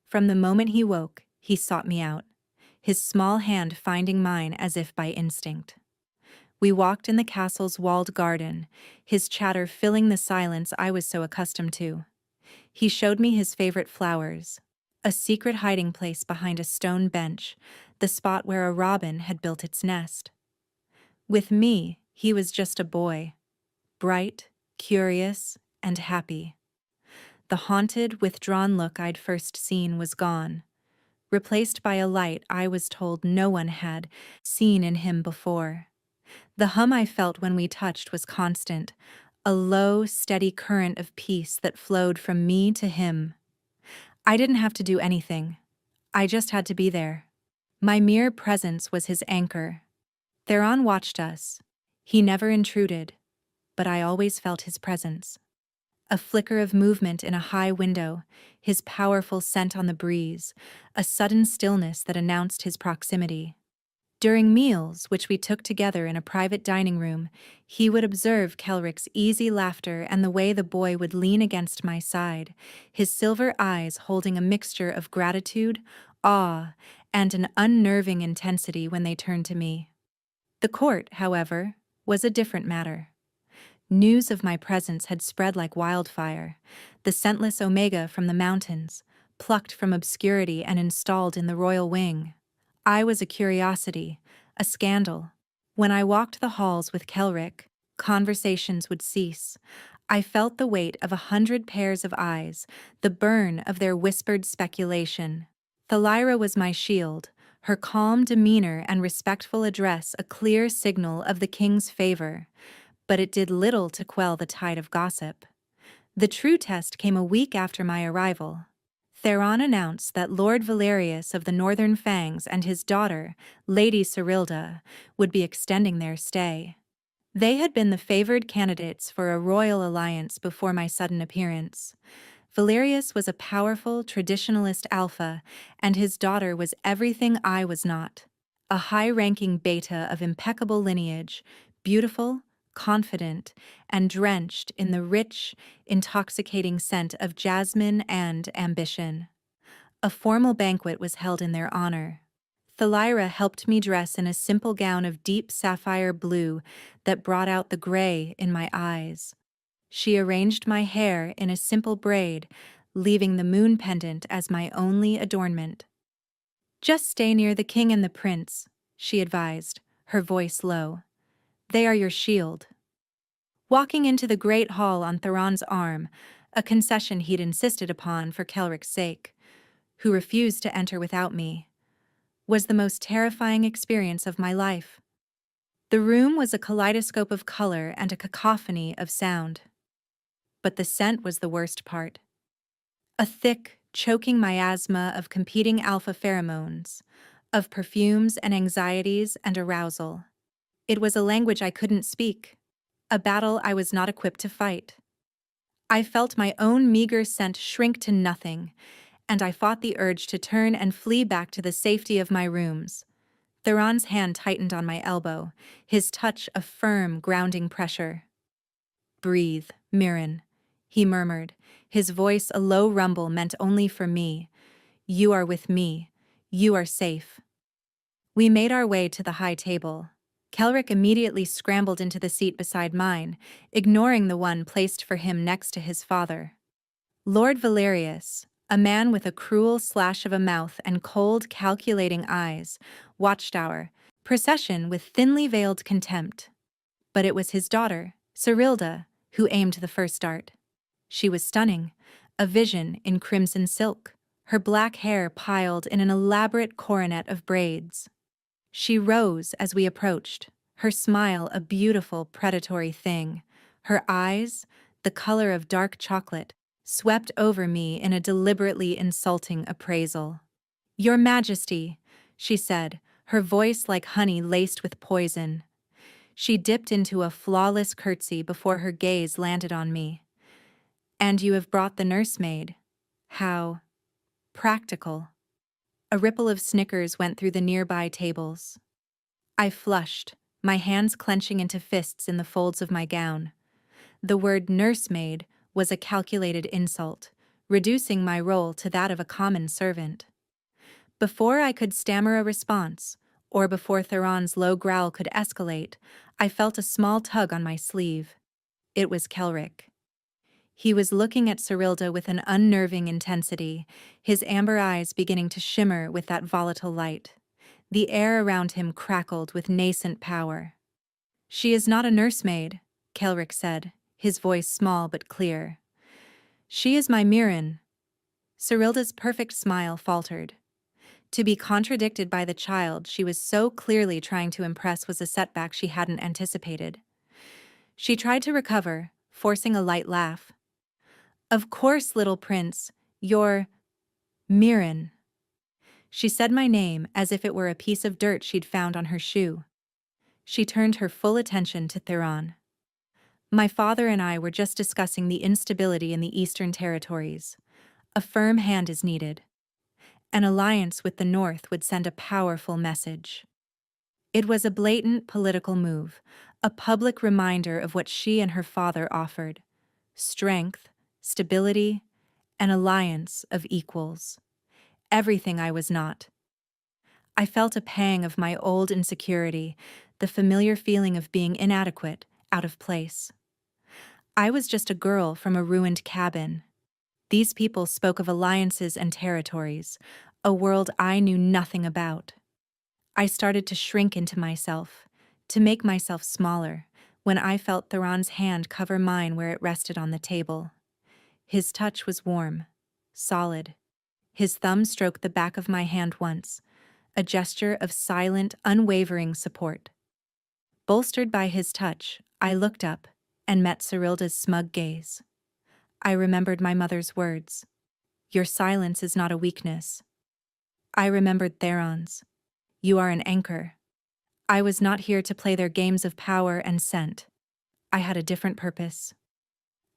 From the moment he woke, he sought me out, his small hand finding mine as if by instinct. We walked in the castle's walled garden, his chatter filling the silence I was so accustomed to. He showed me his favorite flowers, a secret hiding place behind a stone bench, the spot where a robin had built its nest. With me, he was just a boy, bright, curious, and happy. The haunted, withdrawn look I'd first seen was gone, replaced by a light I was told no one had seen in him before. The hum I felt when we touched was constant, a low, steady current of peace that flowed from me to him. I didn't have to do anything. I just had to be there. My mere presence was his anchor. Theron watched us. He never intruded, but I always felt his presence. A flicker of movement in a high window, his powerful scent on the breeze, a sudden stillness that announced his proximity. During meals, which we took together in a private dining room, he would observe Kelric's easy laughter and the way the boy would lean against my side, his silver eyes holding a mixture of gratitude, awe, and an unnerving intensity when they turned to me. The court, however, was a different matter. News of my presence had spread like wildfire, the scentless Omega from the mountains, plucked from obscurity and installed in the royal wing. I was a curiosity, a scandal. When I walked the halls with Kelric, conversations would cease. I felt the weight of 100 pairs of eyes, the burn of their whispered speculation. Thalira was my shield, her calm demeanor and respectful address a clear signal of the king's favor, but it did little to quell the tide of gossip. The true test came a week after my arrival. Theron announced that Lord Valerius of the Northern Fangs and his daughter, Lady Cyrilda, would be extending their stay. They had been the favored candidates for a royal alliance before my sudden appearance. Valerius was a powerful, traditionalist alpha, and his daughter was everything I was not. A high-ranking beta of impeccable lineage, beautiful, confident, and drenched in the rich, intoxicating scent of jasmine and ambition. A formal banquet was held in their honor. Thalira helped me dress in a simple gown of deep sapphire blue that brought out the gray in my eyes. She arranged my hair in a simple braid, leaving the moon pendant as my only adornment. "Just stay near the king and the prince," she advised, her voice low. "They are your shield." Walking into the great hall on Theron's arm, a concession he'd insisted upon for Kelric's sake, who refused to enter without me, was the most terrifying experience of my life. The room was a kaleidoscope of color and a cacophony of sound. But the scent was the worst part. A thick, choking miasma of competing alpha pheromones, of perfumes and anxieties and arousal. It was a language I couldn't speak, a battle I was not equipped to fight. I felt my own meager scent shrink to nothing, and I fought the urge to turn and flee back to the safety of my rooms. Theron's hand tightened on my elbow, his touch a firm, grounding pressure. "Breathe, Mirren," he murmured, his voice a low rumble meant only for me. "You are with me. You are safe." We made our way to the high table. Kelric immediately scrambled into the seat beside mine, ignoring the one placed for him next to his father. Lord Valerius, a man with a cruel slash of a mouth and cold, calculating eyes, watched our procession with thinly veiled contempt. But it was his daughter, Cyrilda, who aimed the first dart. She was stunning, a vision in crimson silk, her black hair piled in an elaborate coronet of braids. She rose as we approached, her smile a beautiful predatory thing, her eyes, the color of dark chocolate, swept over me in a deliberately insulting appraisal. "Your Majesty," she said, her voice like honey laced with poison. She dipped into a flawless curtsy before her gaze landed on me. "And you have brought the nursemaid. How practical." A ripple of snickers went through the nearby tables. I flushed, my hands clenching into fists in the folds of my gown. The word nursemaid was a calculated insult, reducing my role to that of a common servant. Before I could stammer a response, or before Theron's low growl could escalate, I felt a small tug on my sleeve. It was Kelrick. He was looking at Cyrilda with an unnerving intensity, his amber eyes beginning to shimmer with that volatile light. The air around him crackled with nascent power. "She is not a nursemaid," Kelrick said, his voice small but clear. "She is my Mirren." Cyrilda's perfect smile faltered. To be contradicted by the child she was so clearly trying to impress was a setback she hadn't anticipated. She tried to recover, forcing a light laugh. "Of course, little prince, you're Mirren." She said my name as if it were a piece of dirt she'd found on her shoe. She turned her full attention to Theron. "My father and I were just discussing the instability in the Eastern Territories. A firm hand is needed. An alliance with the North would send a powerful message." It was a blatant political move, a public reminder of what she and her father offered: strength, stability, an alliance of equals. Everything I was not. I felt a pang of my old insecurity, the familiar feeling of being inadequate, out of place. I was just a girl from a ruined cabin. These people spoke of alliances and territories, a world I knew nothing about. I started to shrink into myself, to make myself smaller, when I felt Theron's hand cover mine where it rested on the table. His touch was warm, solid. His thumb stroked the back of my hand once, a gesture of silent, unwavering support. Bolstered by his touch, I looked up and met Cyrilda's smug gaze. I remembered my mother's words. "Your silence is not a weakness." I remembered Theron's. "You are an anchor." I was not here to play their games of power and scent. I had a different purpose.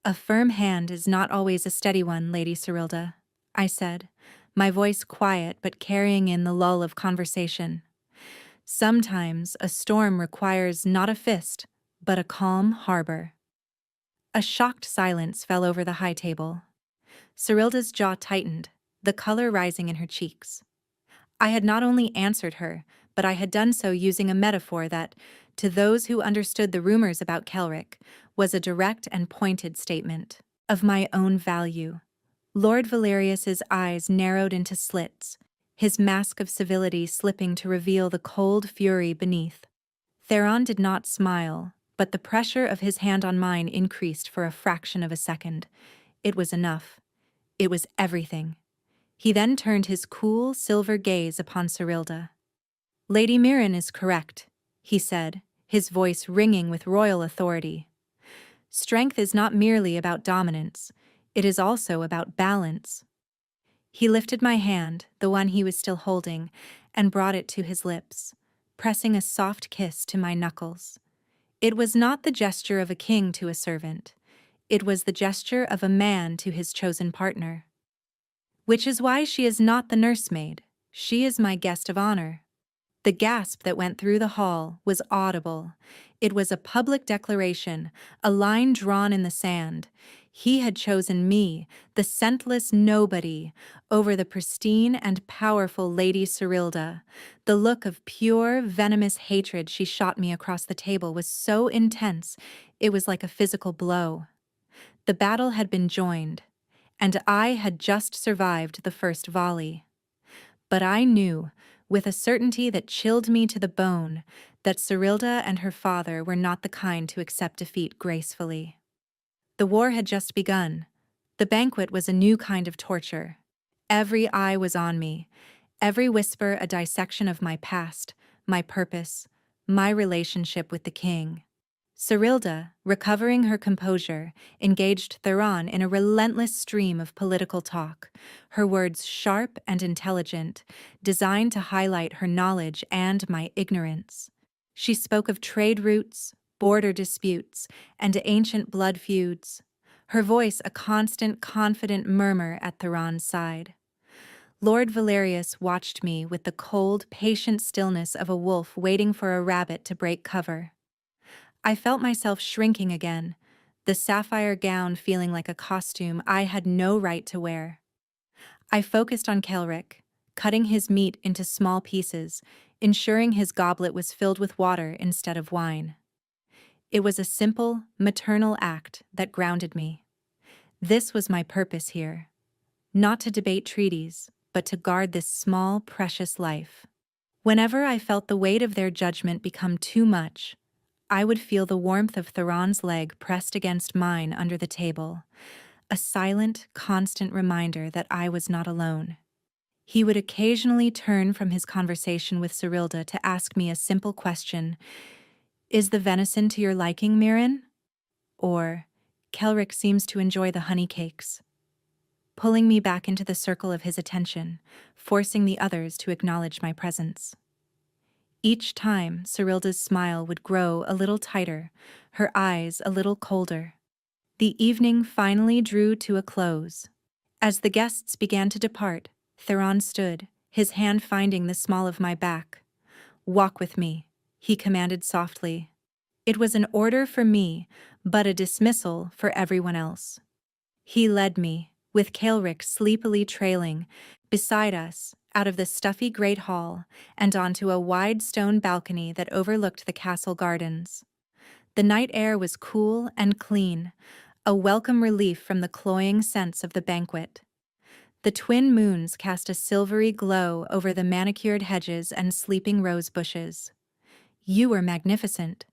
"A firm hand is not always a steady one, Lady Cyrilda," I said, my voice quiet but carrying in the lull of conversation. "Sometimes a storm requires not a fist, but a calm harbor." A shocked silence fell over the high table. Cyrilda's jaw tightened, the color rising in her cheeks. I had not only answered her, but I had done so using a metaphor that, to those who understood the rumors about Kelrick, was a direct and pointed statement of my own value. Lord Valerius's eyes narrowed into slits, his mask of civility slipping to reveal the cold fury beneath. Theron did not smile, but the pressure of his hand on mine increased for a fraction of a second. It was enough. It was everything. He then turned his cool, silver gaze upon Cyrilda. "Lady Mirren is correct," he said, his voice ringing with royal authority. "Strength is not merely about dominance, it is also about balance." He lifted my hand, the one he was still holding, and brought it to his lips, pressing a soft kiss to my knuckles. It was not the gesture of a king to a servant. It was the gesture of a man to his chosen partner. "Which is why she is not the nursemaid. She is my guest of honor." The gasp that went through the hall was audible. It was a public declaration, a line drawn in the sand. He had chosen me, the scentless nobody, over the pristine and powerful Lady Cyrilda. The look of pure, venomous hatred she shot me across the table was so intense, it was like a physical blow. The battle had been joined, and I had just survived the first volley. But I knew, with a certainty that chilled me to the bone, that Cyrilda and her father were not the kind to accept defeat gracefully. The war had just begun. The banquet was a new kind of torture. Every eye was on me, every whisper a dissection of my past, my purpose, my relationship with the king. Cyrilda, recovering her composure, engaged Theron in a relentless stream of political talk, her words sharp and intelligent, designed to highlight her knowledge and my ignorance. She spoke of trade routes, border disputes, and ancient blood feuds, her voice a constant, confident murmur at Theron's side. Lord Valerius watched me with the cold, patient stillness of a wolf waiting for a rabbit to break cover. I felt myself shrinking again, the sapphire gown feeling like a costume I had no right to wear. I focused on Kelric, cutting his meat into small pieces, ensuring his goblet was filled with water instead of wine. It was a simple, maternal act that grounded me. This was my purpose here. Not to debate treaties, but to guard this small, precious life. Whenever I felt the weight of their judgment become too much, I would feel the warmth of Theron's leg pressed against mine under the table, a silent, constant reminder that I was not alone. He would occasionally turn from his conversation with Cyrilda to ask me a simple question: "Is the venison to your liking, Mirren?" Or, "Kelric seems to enjoy the honey cakes," pulling me back into the circle of his attention, forcing the others to acknowledge my presence. Each time, Cyrilda's smile would grow a little tighter, her eyes a little colder. The evening finally drew to a close. As the guests began to depart, Theron stood, his hand finding the small of my back. "Walk with me," he commanded softly. It was an order for me, but a dismissal for everyone else. He led me, with Kelric sleepily trailing, beside us, out of the stuffy great hall, and onto a wide stone balcony that overlooked the castle gardens. The night air was cool and clean, a welcome relief from the cloying scents of the banquet. The twin moons cast a silvery glow over the manicured hedges and sleeping rose bushes. "You were magnificent,"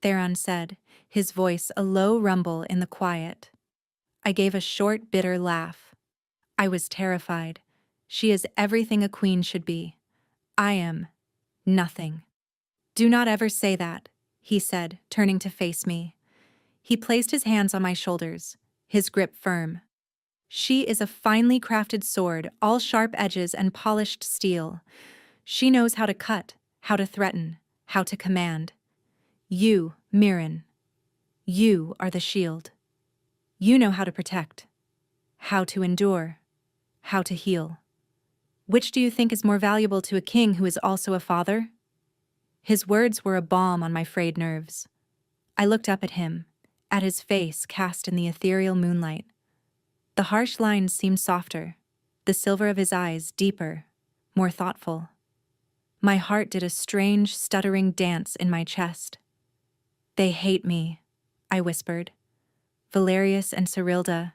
Theron said, his voice a low rumble in the quiet. I gave a short, bitter laugh. I was terrified. She is everything a queen should be. I am nothing. "Do not ever say that," he said, turning to face me. He placed his hands on my shoulders, his grip firm. "She is a finely crafted sword, all sharp edges and polished steel. She knows how to cut, how to threaten, how to command. You, Mirren, you are the shield. You know how to protect, how to endure, how to heal. Which do you think is more valuable to a king who is also a father?" His words were a balm on my frayed nerves. I looked up at him, at his face cast in the ethereal moonlight. The harsh lines seemed softer, the silver of his eyes deeper, more thoughtful. My heart did a strange, stuttering dance in my chest. "They hate me," I whispered. "Valerius and Cyrilda,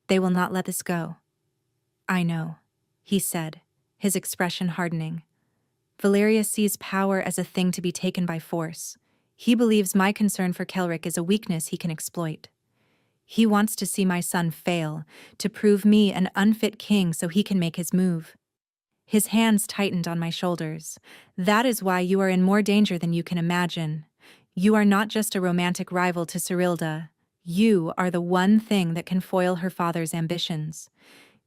they will not let this go." "I know," he said, his expression hardening. "Valerius sees power as a thing to be taken by force. He believes my concern for Kelric is a weakness he can exploit. He wants to see my son fail, to prove me an unfit king so he can make his move." His hands tightened on my shoulders. "That is why you are in more danger than you can imagine. You are not just a romantic rival to Cyrilda. You are the one thing that can foil her father's ambitions.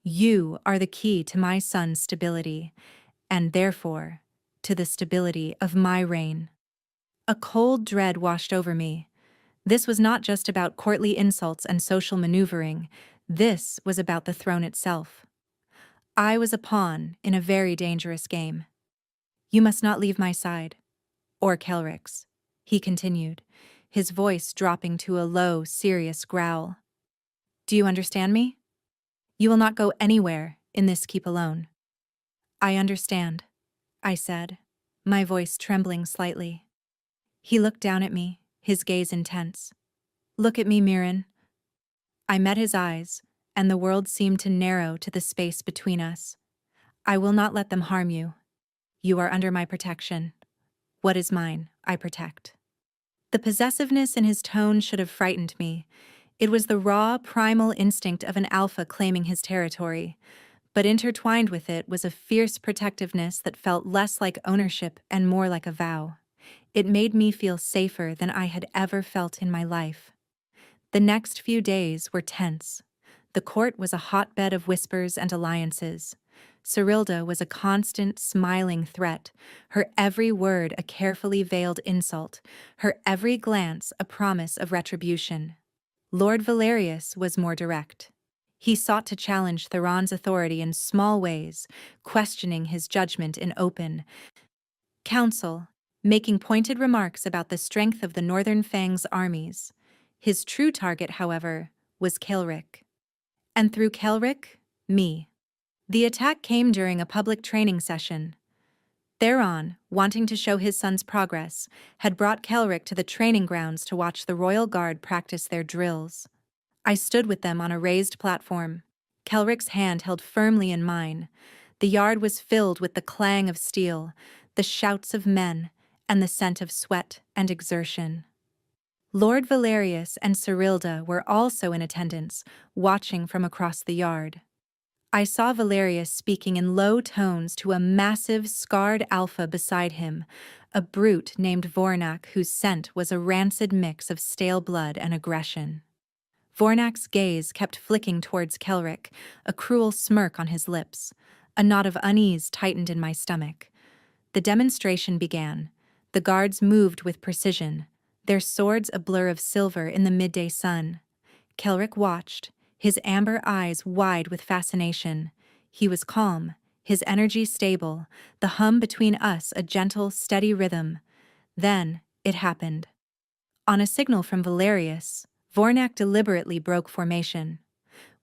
You are the key to my son's stability, and therefore, to the stability of my reign." A cold dread washed over me. This was not just about courtly insults and social maneuvering. This was about the throne itself. I was a pawn in a very dangerous game. "You must not leave my side, or Kelric's," he continued, his voice dropping to a low, serious growl. "Do you understand me? You will not go anywhere in this keep alone." "I understand," I said, my voice trembling slightly. He looked down at me, his gaze intense. "Look at me, Mirren." I met his eyes, and the world seemed to narrow to the space between us. "I will not let them harm you. You are under my protection. What is mine, I protect." The possessiveness in his tone should have frightened me. It was the raw, primal instinct of an alpha claiming his territory. But intertwined with it was a fierce protectiveness that felt less like ownership and more like a vow. It made me feel safer than I had ever felt in my life. The next few days were tense. The court was a hotbed of whispers and alliances. Cyrilda was a constant, smiling threat, her every word a carefully veiled insult, her every glance a promise of retribution. Lord Valerius was more direct. He sought to challenge Theron's authority in small ways, questioning his judgment in open council, making pointed remarks about the strength of the Northern Fang's armies. His true target, however, was Kelric. And through Kelric, me. The attack came during a public training session. Theron, wanting to show his son's progress, had brought Kelric to the training grounds to watch the Royal Guard practice their drills. I stood with them on a raised platform, Kelric's hand held firmly in mine. The yard was filled with the clang of steel, the shouts of men, and the scent of sweat and exertion. Lord Valerius and Cyrilda were also in attendance, watching from across the yard. I saw Valerius speaking in low tones to a massive, scarred alpha beside him, a brute named Vornak whose scent was a rancid mix of stale blood and aggression. Vornak's gaze kept flicking towards Kelric, a cruel smirk on his lips. A knot of unease tightened in my stomach. The demonstration began. The guards moved with precision, their swords a blur of silver in the midday sun. Kelric watched, his amber eyes wide with fascination. He was calm, his energy stable, the hum between us a gentle, steady rhythm. Then, it happened. On a signal from Valerius, Vornak deliberately broke formation.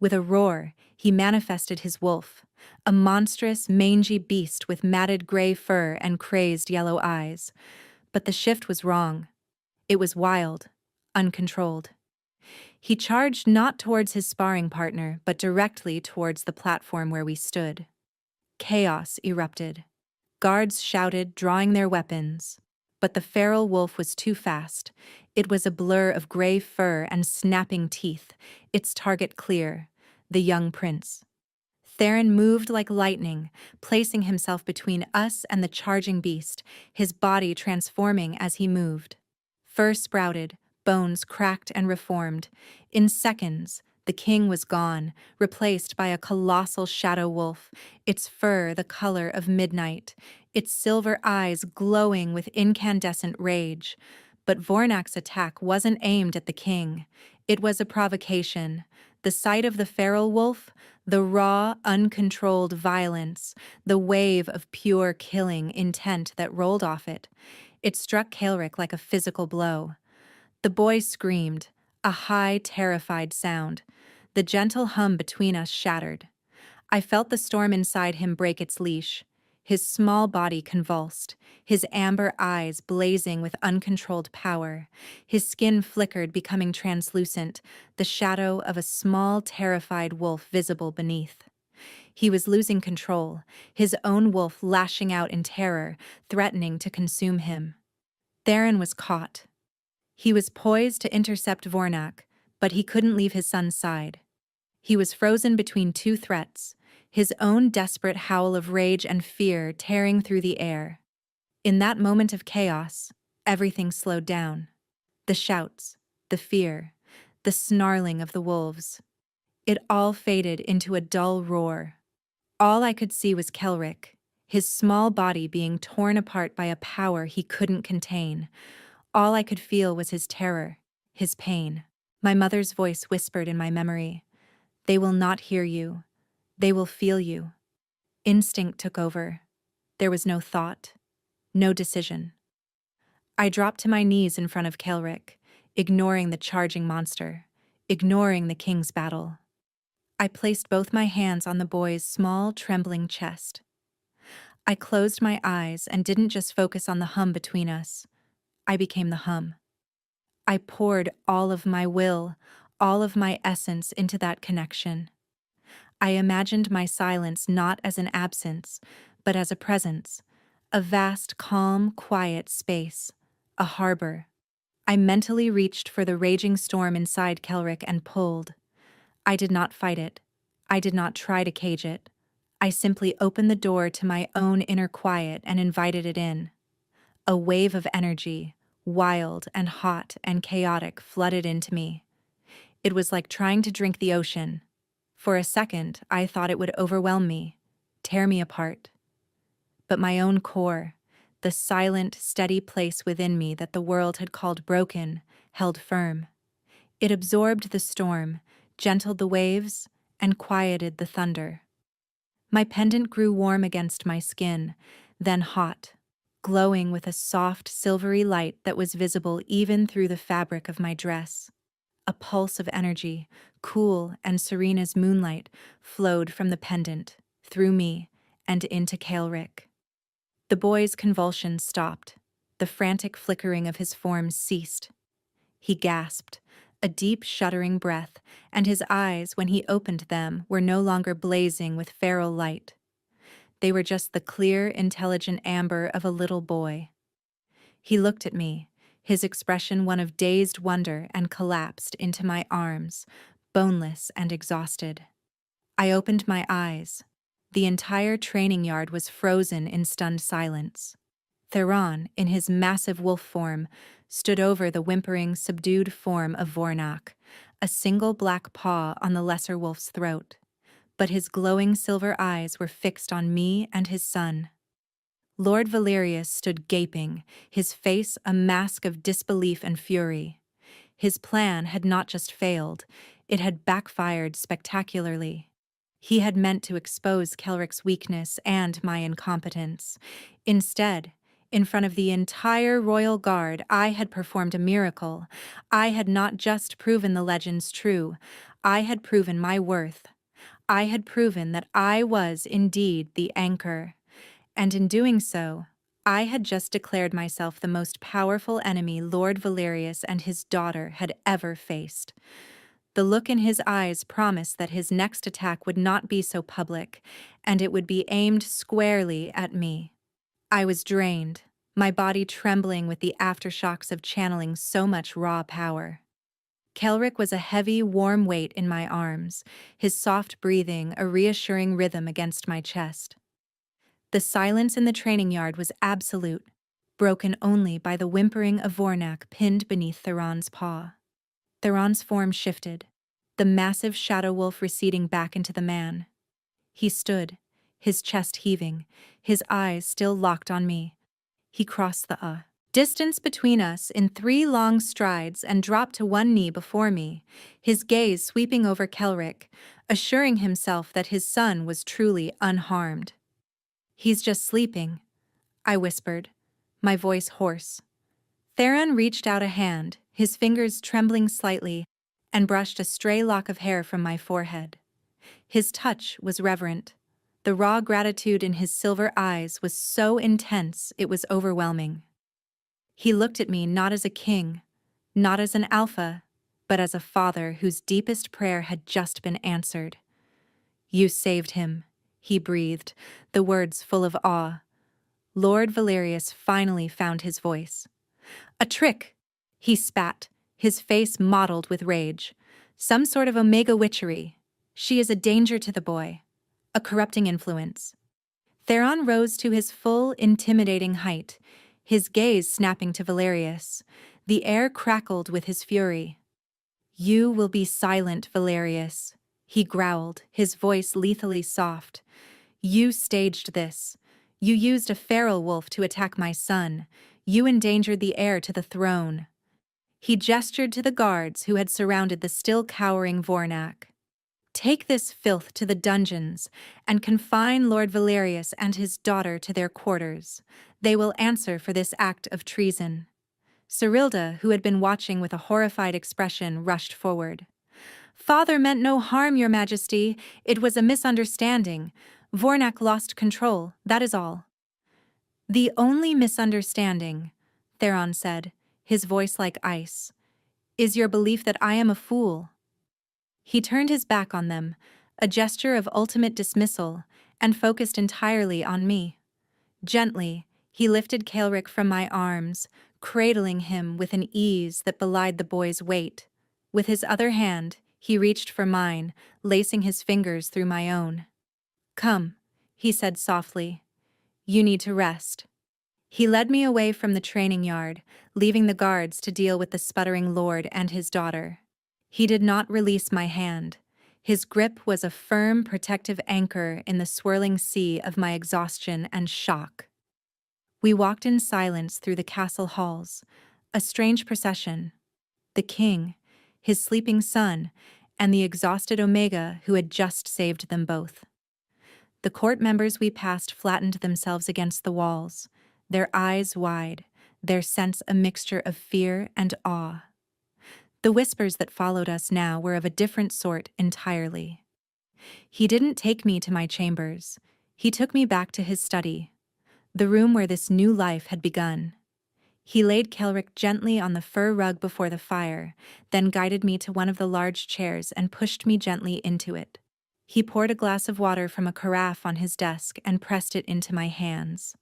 With a roar, he manifested his wolf, a monstrous, mangy beast with matted gray fur and crazed yellow eyes. But the shift was wrong. It was wild, uncontrolled. He charged not towards his sparring partner, but directly towards the platform where we stood. Chaos erupted. Guards shouted, drawing their weapons. But the feral wolf was too fast. It was a blur of gray fur and snapping teeth, its target clear, the young prince. Theron moved like lightning, placing himself between us and the charging beast, his body transforming as he moved. Fur sprouted, bones cracked and reformed. In seconds, the king was gone, replaced by a colossal shadow wolf, its fur the color of midnight, its silver eyes glowing with incandescent rage. But Vornak's attack wasn't aimed at the king. It was a provocation. The sight of the feral wolf, the raw, uncontrolled violence, the wave of pure killing intent that rolled off it. It struck Kelric like a physical blow. The boy screamed, a high, terrified sound. The gentle hum between us shattered. I felt the storm inside him break its leash. His small body convulsed, his amber eyes blazing with uncontrolled power. His skin flickered, becoming translucent, the shadow of a small, terrified wolf visible beneath. He was losing control, his own wolf lashing out in terror, threatening to consume him. Theron was caught. He was poised to intercept Vornak, but he couldn't leave his son's side. He was frozen between two threats, his own desperate howl of rage and fear tearing through the air. In that moment of chaos, everything slowed down. The shouts, the fear, the snarling of the wolves. It all faded into a dull roar. All I could see was Kelric, his small body being torn apart by a power he couldn't contain. All I could feel was his terror, his pain. My mother's voice whispered in my memory, "They will not hear you. They will feel you." Instinct took over. There was no thought, no decision. I dropped to my knees in front of Kelric, ignoring the charging monster, ignoring the king's battle. I placed both my hands on the boy's small, trembling chest. I closed my eyes and didn't just focus on the hum between us. I became the hum. I poured all of my will, all of my essence into that connection. I imagined my silence not as an absence, but as a presence, a vast, calm, quiet space, a harbor. I mentally reached for the raging storm inside Kelric and pulled. I did not fight it. I did not try to cage it. I simply opened the door to my own inner quiet and invited it in. A wave of energy, wild and hot and chaotic, flooded into me. It was like trying to drink the ocean. For a second, I thought it would overwhelm me, tear me apart. But my own core, the silent, steady place within me that the world had called broken, held firm. It absorbed the storm, gentled the waves, and quieted the thunder. My pendant grew warm against my skin, then hot, glowing with a soft, silvery light that was visible even through the fabric of my dress. A pulse of energy, cool and serene as moonlight, flowed from the pendant, through me, and into Kaelric. The boy's convulsions stopped. The frantic flickering of his form ceased. He gasped, a deep, shuddering breath, and his eyes, when he opened them, were no longer blazing with feral light. They were just the clear, intelligent amber of a little boy. He looked at me, his expression one of dazed wonder, and collapsed into my arms, boneless and exhausted. I opened my eyes. The entire training yard was frozen in stunned silence. Theron, in his massive wolf form, stood over the whimpering, subdued form of Vornak, a single black paw on the lesser wolf's throat. But his glowing silver eyes were fixed on me and his son. Lord Valerius stood gaping, his face a mask of disbelief and fury. His plan had not just failed, it had backfired spectacularly. He had meant to expose Kelric's weakness and my incompetence. Instead, in front of the entire royal guard, I had performed a miracle. I had not just proven the legends true, I had proven my worth. I had proven that I was indeed the anchor. And in doing so, I had just declared myself the most powerful enemy Lord Valerius and his daughter had ever faced. The look in his eyes promised that his next attack would not be so public, and it would be aimed squarely at me. I was drained, my body trembling with the aftershocks of channeling so much raw power. Kelric was a heavy, warm weight in my arms, his soft breathing a reassuring rhythm against my chest. The silence in the training yard was absolute, broken only by the whimpering of Vornak pinned beneath Theron's paw. Theron's form shifted, the massive shadow wolf receding back into the man. He stood, his chest heaving, his eyes still locked on me. He crossed the distance between us in 3 long strides and dropped to one knee before me, his gaze sweeping over Kelric, assuring himself that his son was truly unharmed. "He's just sleeping," I whispered, my voice hoarse. Theron reached out a hand, his fingers trembling slightly, and brushed a stray lock of hair from my forehead. His touch was reverent. The raw gratitude in his silver eyes was so intense it was overwhelming. He looked at me not as a king, not as an alpha, but as a father whose deepest prayer had just been answered. "You saved him," he breathed, the words full of awe. Lord Valerius finally found his voice. "A trick!" he spat, his face mottled with rage. "Some sort of Omega witchery. She is a danger to the boy. A corrupting influence." Theron rose to his full, intimidating height, his gaze snapping to Valerius. The air crackled with his fury. "You will be silent, Valerius," he growled, his voice lethally soft. "You staged this. You used a feral wolf to attack my son. You endangered the heir to the throne." He gestured to the guards who had surrounded the still cowering Vornak. "Take this filth to the dungeons and confine Lord Valerius and his daughter to their quarters. They will answer for this act of treason." Cyrilda, who had been watching with a horrified expression, rushed forward. "Father meant no harm, Your Majesty. It was a misunderstanding. Vornak lost control, that is all." "The only misunderstanding," Theron said, his voice like ice, "is your belief that I am a fool." He turned his back on them, a gesture of ultimate dismissal, and focused entirely on me. Gently, he lifted Kaelric from my arms, cradling him with an ease that belied the boy's weight. With his other hand, he reached for mine, lacing his fingers through my own. "Come," he said softly. You need to rest. He led me away from the training yard, leaving the guards to deal with the sputtering lord and his daughter. He did not release my hand. His grip was a firm, protective anchor in the swirling sea of my exhaustion and shock. We walked in silence through the castle halls, a strange procession. The king, his sleeping son, and the exhausted Omega who had just saved them both. The court members we passed flattened themselves against the walls, their eyes wide, their sense a mixture of fear and awe. The whispers that followed us now were of a different sort entirely. He didn't take me to my chambers. He took me back to his study, the room where this new life had begun. He laid Kelrick gently on the fur rug before the fire, then guided me to one of the large chairs and pushed me gently into it. He poured a glass of water from a carafe on his desk and pressed it into my hands.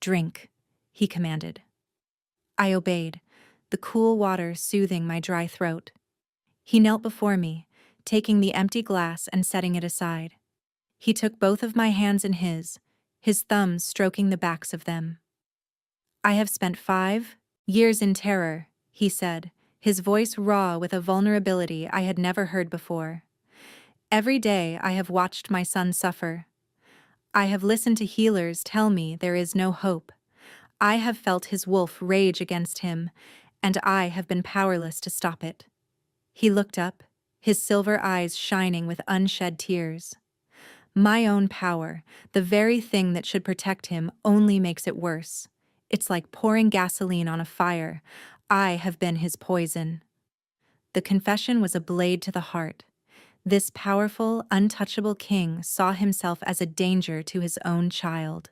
Drink, he commanded. I obeyed, the cool water soothing my dry throat. He knelt before me, taking the empty glass and setting it aside. He took both of my hands in his thumbs stroking the backs of them. I have spent 5 years in terror, he said, his voice raw with a vulnerability I had never heard before. Every day I have watched my son suffer. I have listened to healers tell me there is no hope. I have felt his wolf rage against him, and I have been powerless to stop it. He looked up, his silver eyes shining with unshed tears. My own power, the very thing that should protect him, only makes it worse. It's like pouring gasoline on a fire. I have been his poison. The confession was a blade to the heart. This powerful, untouchable king saw himself as a danger to his own child.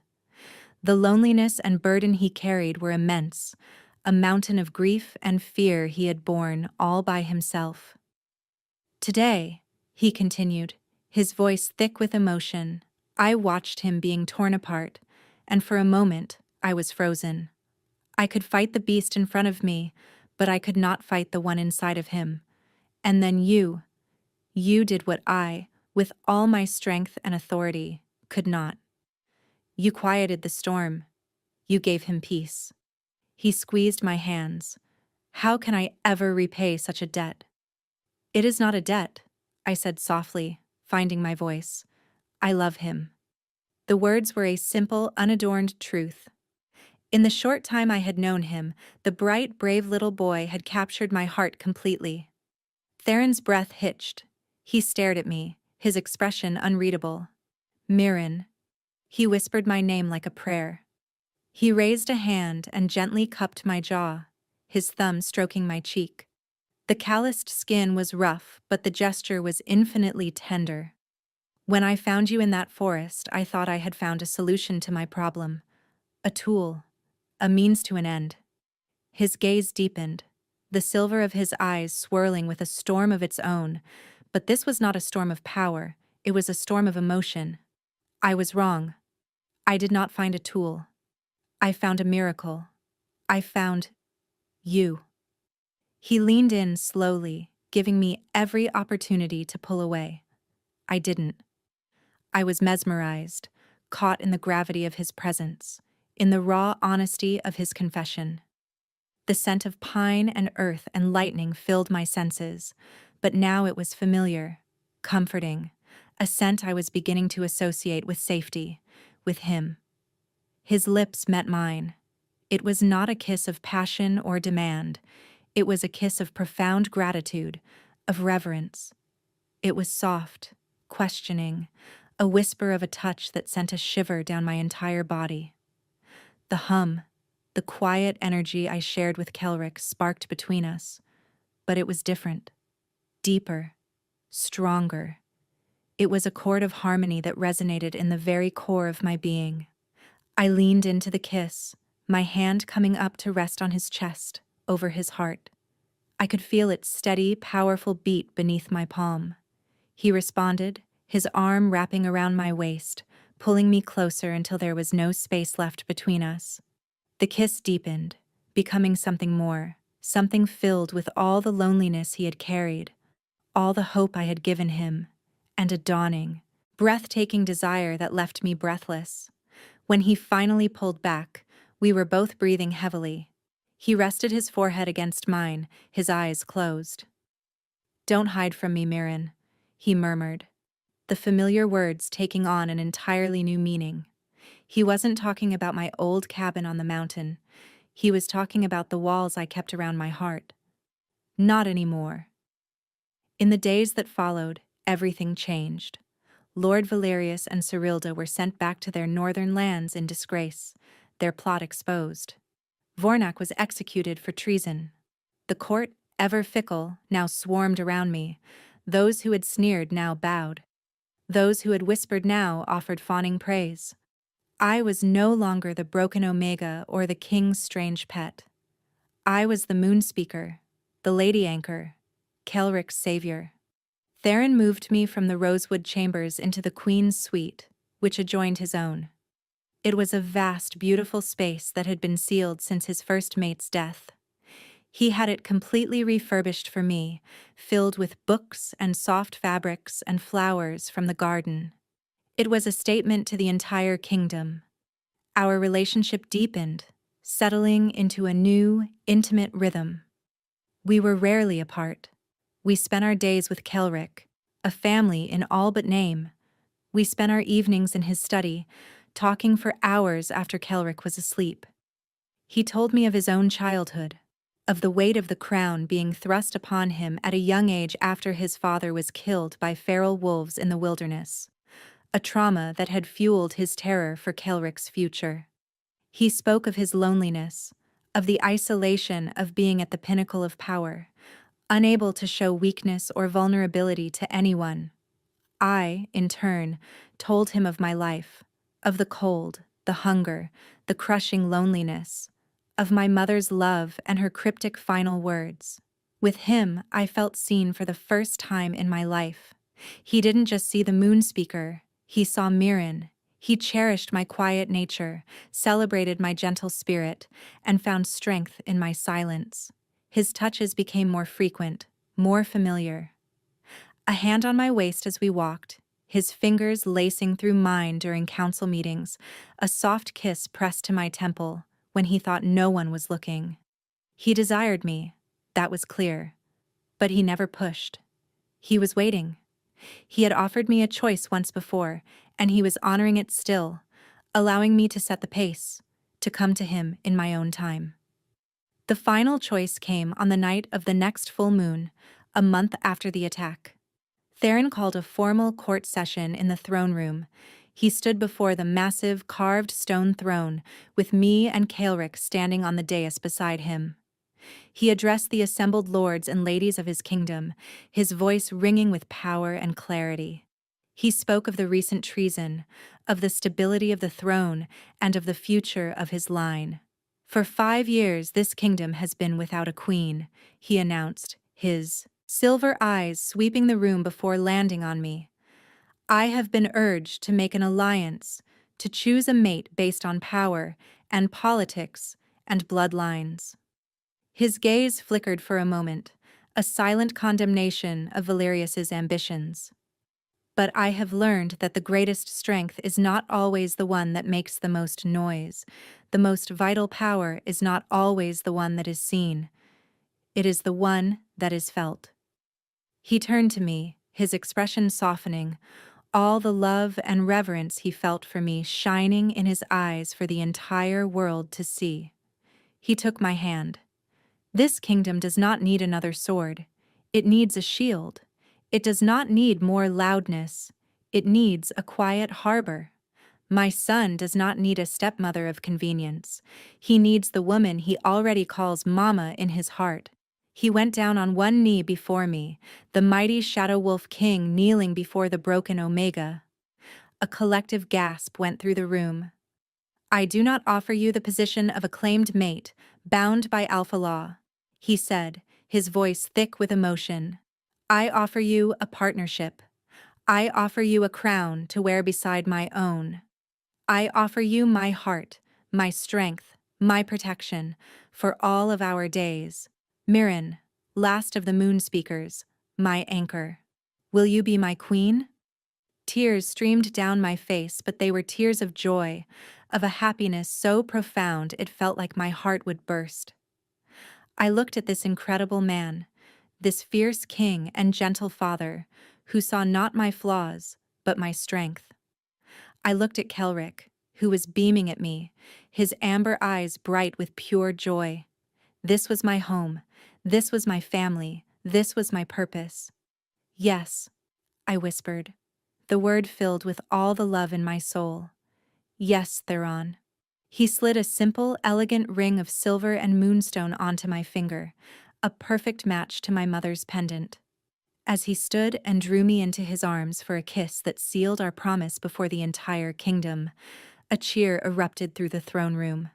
The loneliness and burden he carried were immense, a mountain of grief and fear he had borne all by himself. Today, he continued, his voice thick with emotion, I watched him being torn apart, and for a moment, I was frozen. I could fight the beast in front of me, but I could not fight the one inside of him. And then you did what I, with all my strength and authority, could not. You quieted the storm. You gave him peace. He squeezed my hands. How can I ever repay such a debt? It is not a debt, I said softly, finding my voice. I love him. The words were a simple, unadorned truth. In the short time I had known him, the bright, brave little boy had captured my heart completely. Theron's breath hitched. He stared at me, his expression unreadable. Mirren. He whispered my name like a prayer. He raised a hand and gently cupped my jaw, his thumb stroking my cheek. The calloused skin was rough, but the gesture was infinitely tender. When I found you in that forest, I thought I had found a solution to my problem. A tool. A means to an end. His gaze deepened, the silver of his eyes swirling with a storm of its own, but this was not a storm of power, it was a storm of emotion. I was wrong. I did not find a tool. I found a miracle. I found you. He leaned in slowly, giving me every opportunity to pull away. I didn't. I was mesmerized, caught in the gravity of his presence, in the raw honesty of his confession. The scent of pine and earth and lightning filled my senses, but now it was familiar, comforting, a scent I was beginning to associate with safety, with him. His lips met mine. It was not a kiss of passion or demand. It was a kiss of profound gratitude, of reverence. It was soft, questioning, a whisper of a touch that sent a shiver down my entire body. The hum, the quiet energy I shared with Kelrick sparked between us, but it was different, deeper, stronger. It was a chord of harmony that resonated in the very core of my being. I leaned into the kiss, my hand coming up to rest on his chest, over his heart. I could feel its steady, powerful beat beneath my palm. He responded, his arm wrapping around my waist, pulling me closer until there was no space left between us. The kiss deepened, becoming something more, something filled with all the loneliness he had carried, all the hope I had given him, and a dawning, breathtaking desire that left me breathless. When he finally pulled back, we were both breathing heavily. He rested his forehead against mine, his eyes closed. "Don't hide from me, Mirren," he murmured, the familiar words taking on an entirely new meaning. He wasn't talking about my old cabin on the mountain. He was talking about the walls I kept around my heart. Not anymore. In the days that followed, everything changed. Lord Valerius and Cyrilda were sent back to their northern lands in disgrace, their plot exposed. Vornak was executed for treason. The court, ever fickle, now swarmed around me. Those who had sneered now bowed. Those who had whispered now offered fawning praise. I was no longer the broken Omega or the king's strange pet. I was the moon speaker, the lady anchor, Kelrick's savior. Theron moved me from the rosewood chambers into the queen's suite, which adjoined his own. It was a vast, beautiful space that had been sealed since his first mate's death. He had it completely refurbished for me, filled with books and soft fabrics and flowers from the garden. It was a statement to the entire kingdom. Our relationship deepened, settling into a new, intimate rhythm. We were rarely apart. We spent our days with Kelrick, a family in all but name. We spent our evenings in his study, talking for hours after Kelrick was asleep. He told me of his own childhood, of the weight of the crown being thrust upon him at a young age after his father was killed by feral wolves in the wilderness, a trauma that had fueled his terror for Kelrick's future. He spoke of his loneliness, of the isolation of being at the pinnacle of power, unable to show weakness or vulnerability to anyone. I, in turn, told him of my life, of the cold, the hunger, the crushing loneliness, of my mother's love and her cryptic final words. With him, I felt seen for the first time in my life. He didn't just see the moon speaker, he saw Mirren. He cherished my quiet nature, celebrated my gentle spirit, and found strength in my silence. His touches became more frequent, more familiar. A hand on my waist as we walked, his fingers lacing through mine during council meetings, a soft kiss pressed to my temple when he thought no one was looking. He desired me, that was clear, but he never pushed. He was waiting. He had offered me a choice once before, and he was honoring it still, allowing me to set the pace, to come to him in my own time. The final choice came on the night of the next full moon, a month after the attack. Theron called a formal court session in the throne room. He stood before the massive carved stone throne, with me and Kelrick standing on the dais beside him. He addressed the assembled lords and ladies of his kingdom, his voice ringing with power and clarity. He spoke of the recent treason, of the stability of the throne, and of the future of his line. For 5 years this kingdom has been without a queen, he announced, his silver eyes sweeping the room before landing on me. I have been urged to make an alliance, to choose a mate based on power and politics and bloodlines. His gaze flickered for a moment, a silent condemnation of Valerius's ambitions. But I have learned that the greatest strength is not always the one that makes the most noise. The most vital power is not always the one that is seen. It is the one that is felt. He turned to me, his expression softening, all the love and reverence he felt for me shining in his eyes for the entire world to see. He took my hand. This kingdom does not need another sword. It needs a shield. It does not need more loudness. It needs a quiet harbor. My son does not need a stepmother of convenience. He needs the woman he already calls Mama in his heart. He went down on one knee before me, the mighty Shadow Wolf King kneeling before the broken Omega. A collective gasp went through the room. I do not offer you the position of a claimed mate, bound by alpha law, he said, his voice thick with emotion. I offer you a partnership. I offer you a crown to wear beside my own. I offer you my heart, my strength, my protection, for all of our days. Mirren, last of the moon speakers, my anchor. Will you be my queen? Tears streamed down my face, but they were tears of joy, of a happiness so profound it felt like my heart would burst. I looked at this incredible man, this fierce king and gentle father, who saw not my flaws, but my strength. I looked at Kelrick, who was beaming at me, his amber eyes bright with pure joy. This was my home, this was my family, this was my purpose. Yes, I whispered, the word filled with all the love in my soul. Yes, Theron. He slid a simple, elegant ring of silver and moonstone onto my finger, a perfect match to my mother's pendant. As he stood and drew me into his arms for a kiss that sealed our promise before the entire kingdom, a cheer erupted through the throne room.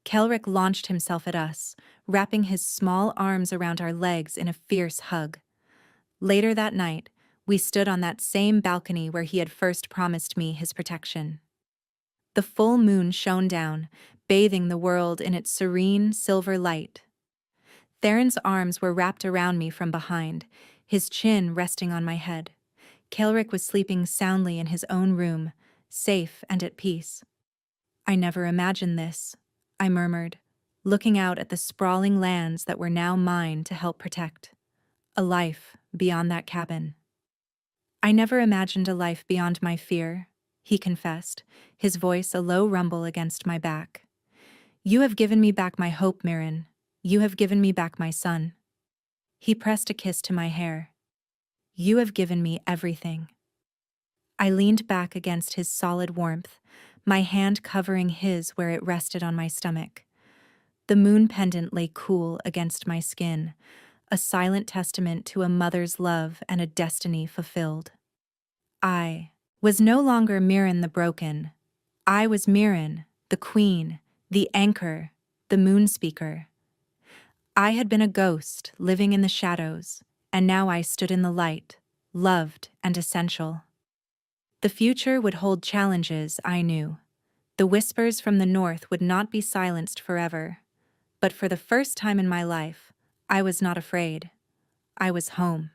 Kelrick launched himself at us, wrapping his small arms around our legs in a fierce hug. Later that night, we stood on that same balcony where he had first promised me his protection. The full moon shone down, bathing the world in its serene, silver light. Theron's arms were wrapped around me from behind, his chin resting on my head. Kelrick was sleeping soundly in his own room, safe and at peace. I never imagined this, I murmured, looking out at the sprawling lands that were now mine to help protect. A life beyond that cabin. I never imagined a life beyond my fear, he confessed, his voice a low rumble against my back. You have given me back my hope, Mirren. You have given me back my son. He pressed a kiss to my hair. You have given me everything. I leaned back against his solid warmth, my hand covering his where it rested on my stomach. The moon pendant lay cool against my skin, a silent testament to a mother's love and a destiny fulfilled. I was no longer Mirren the broken. I was Mirren, the queen, the anchor, the moon speaker. I had been a ghost living in the shadows, and now I stood in the light, loved and essential. The future would hold challenges, I knew. The whispers from the north would not be silenced forever. But for the first time in my life, I was not afraid. I was home.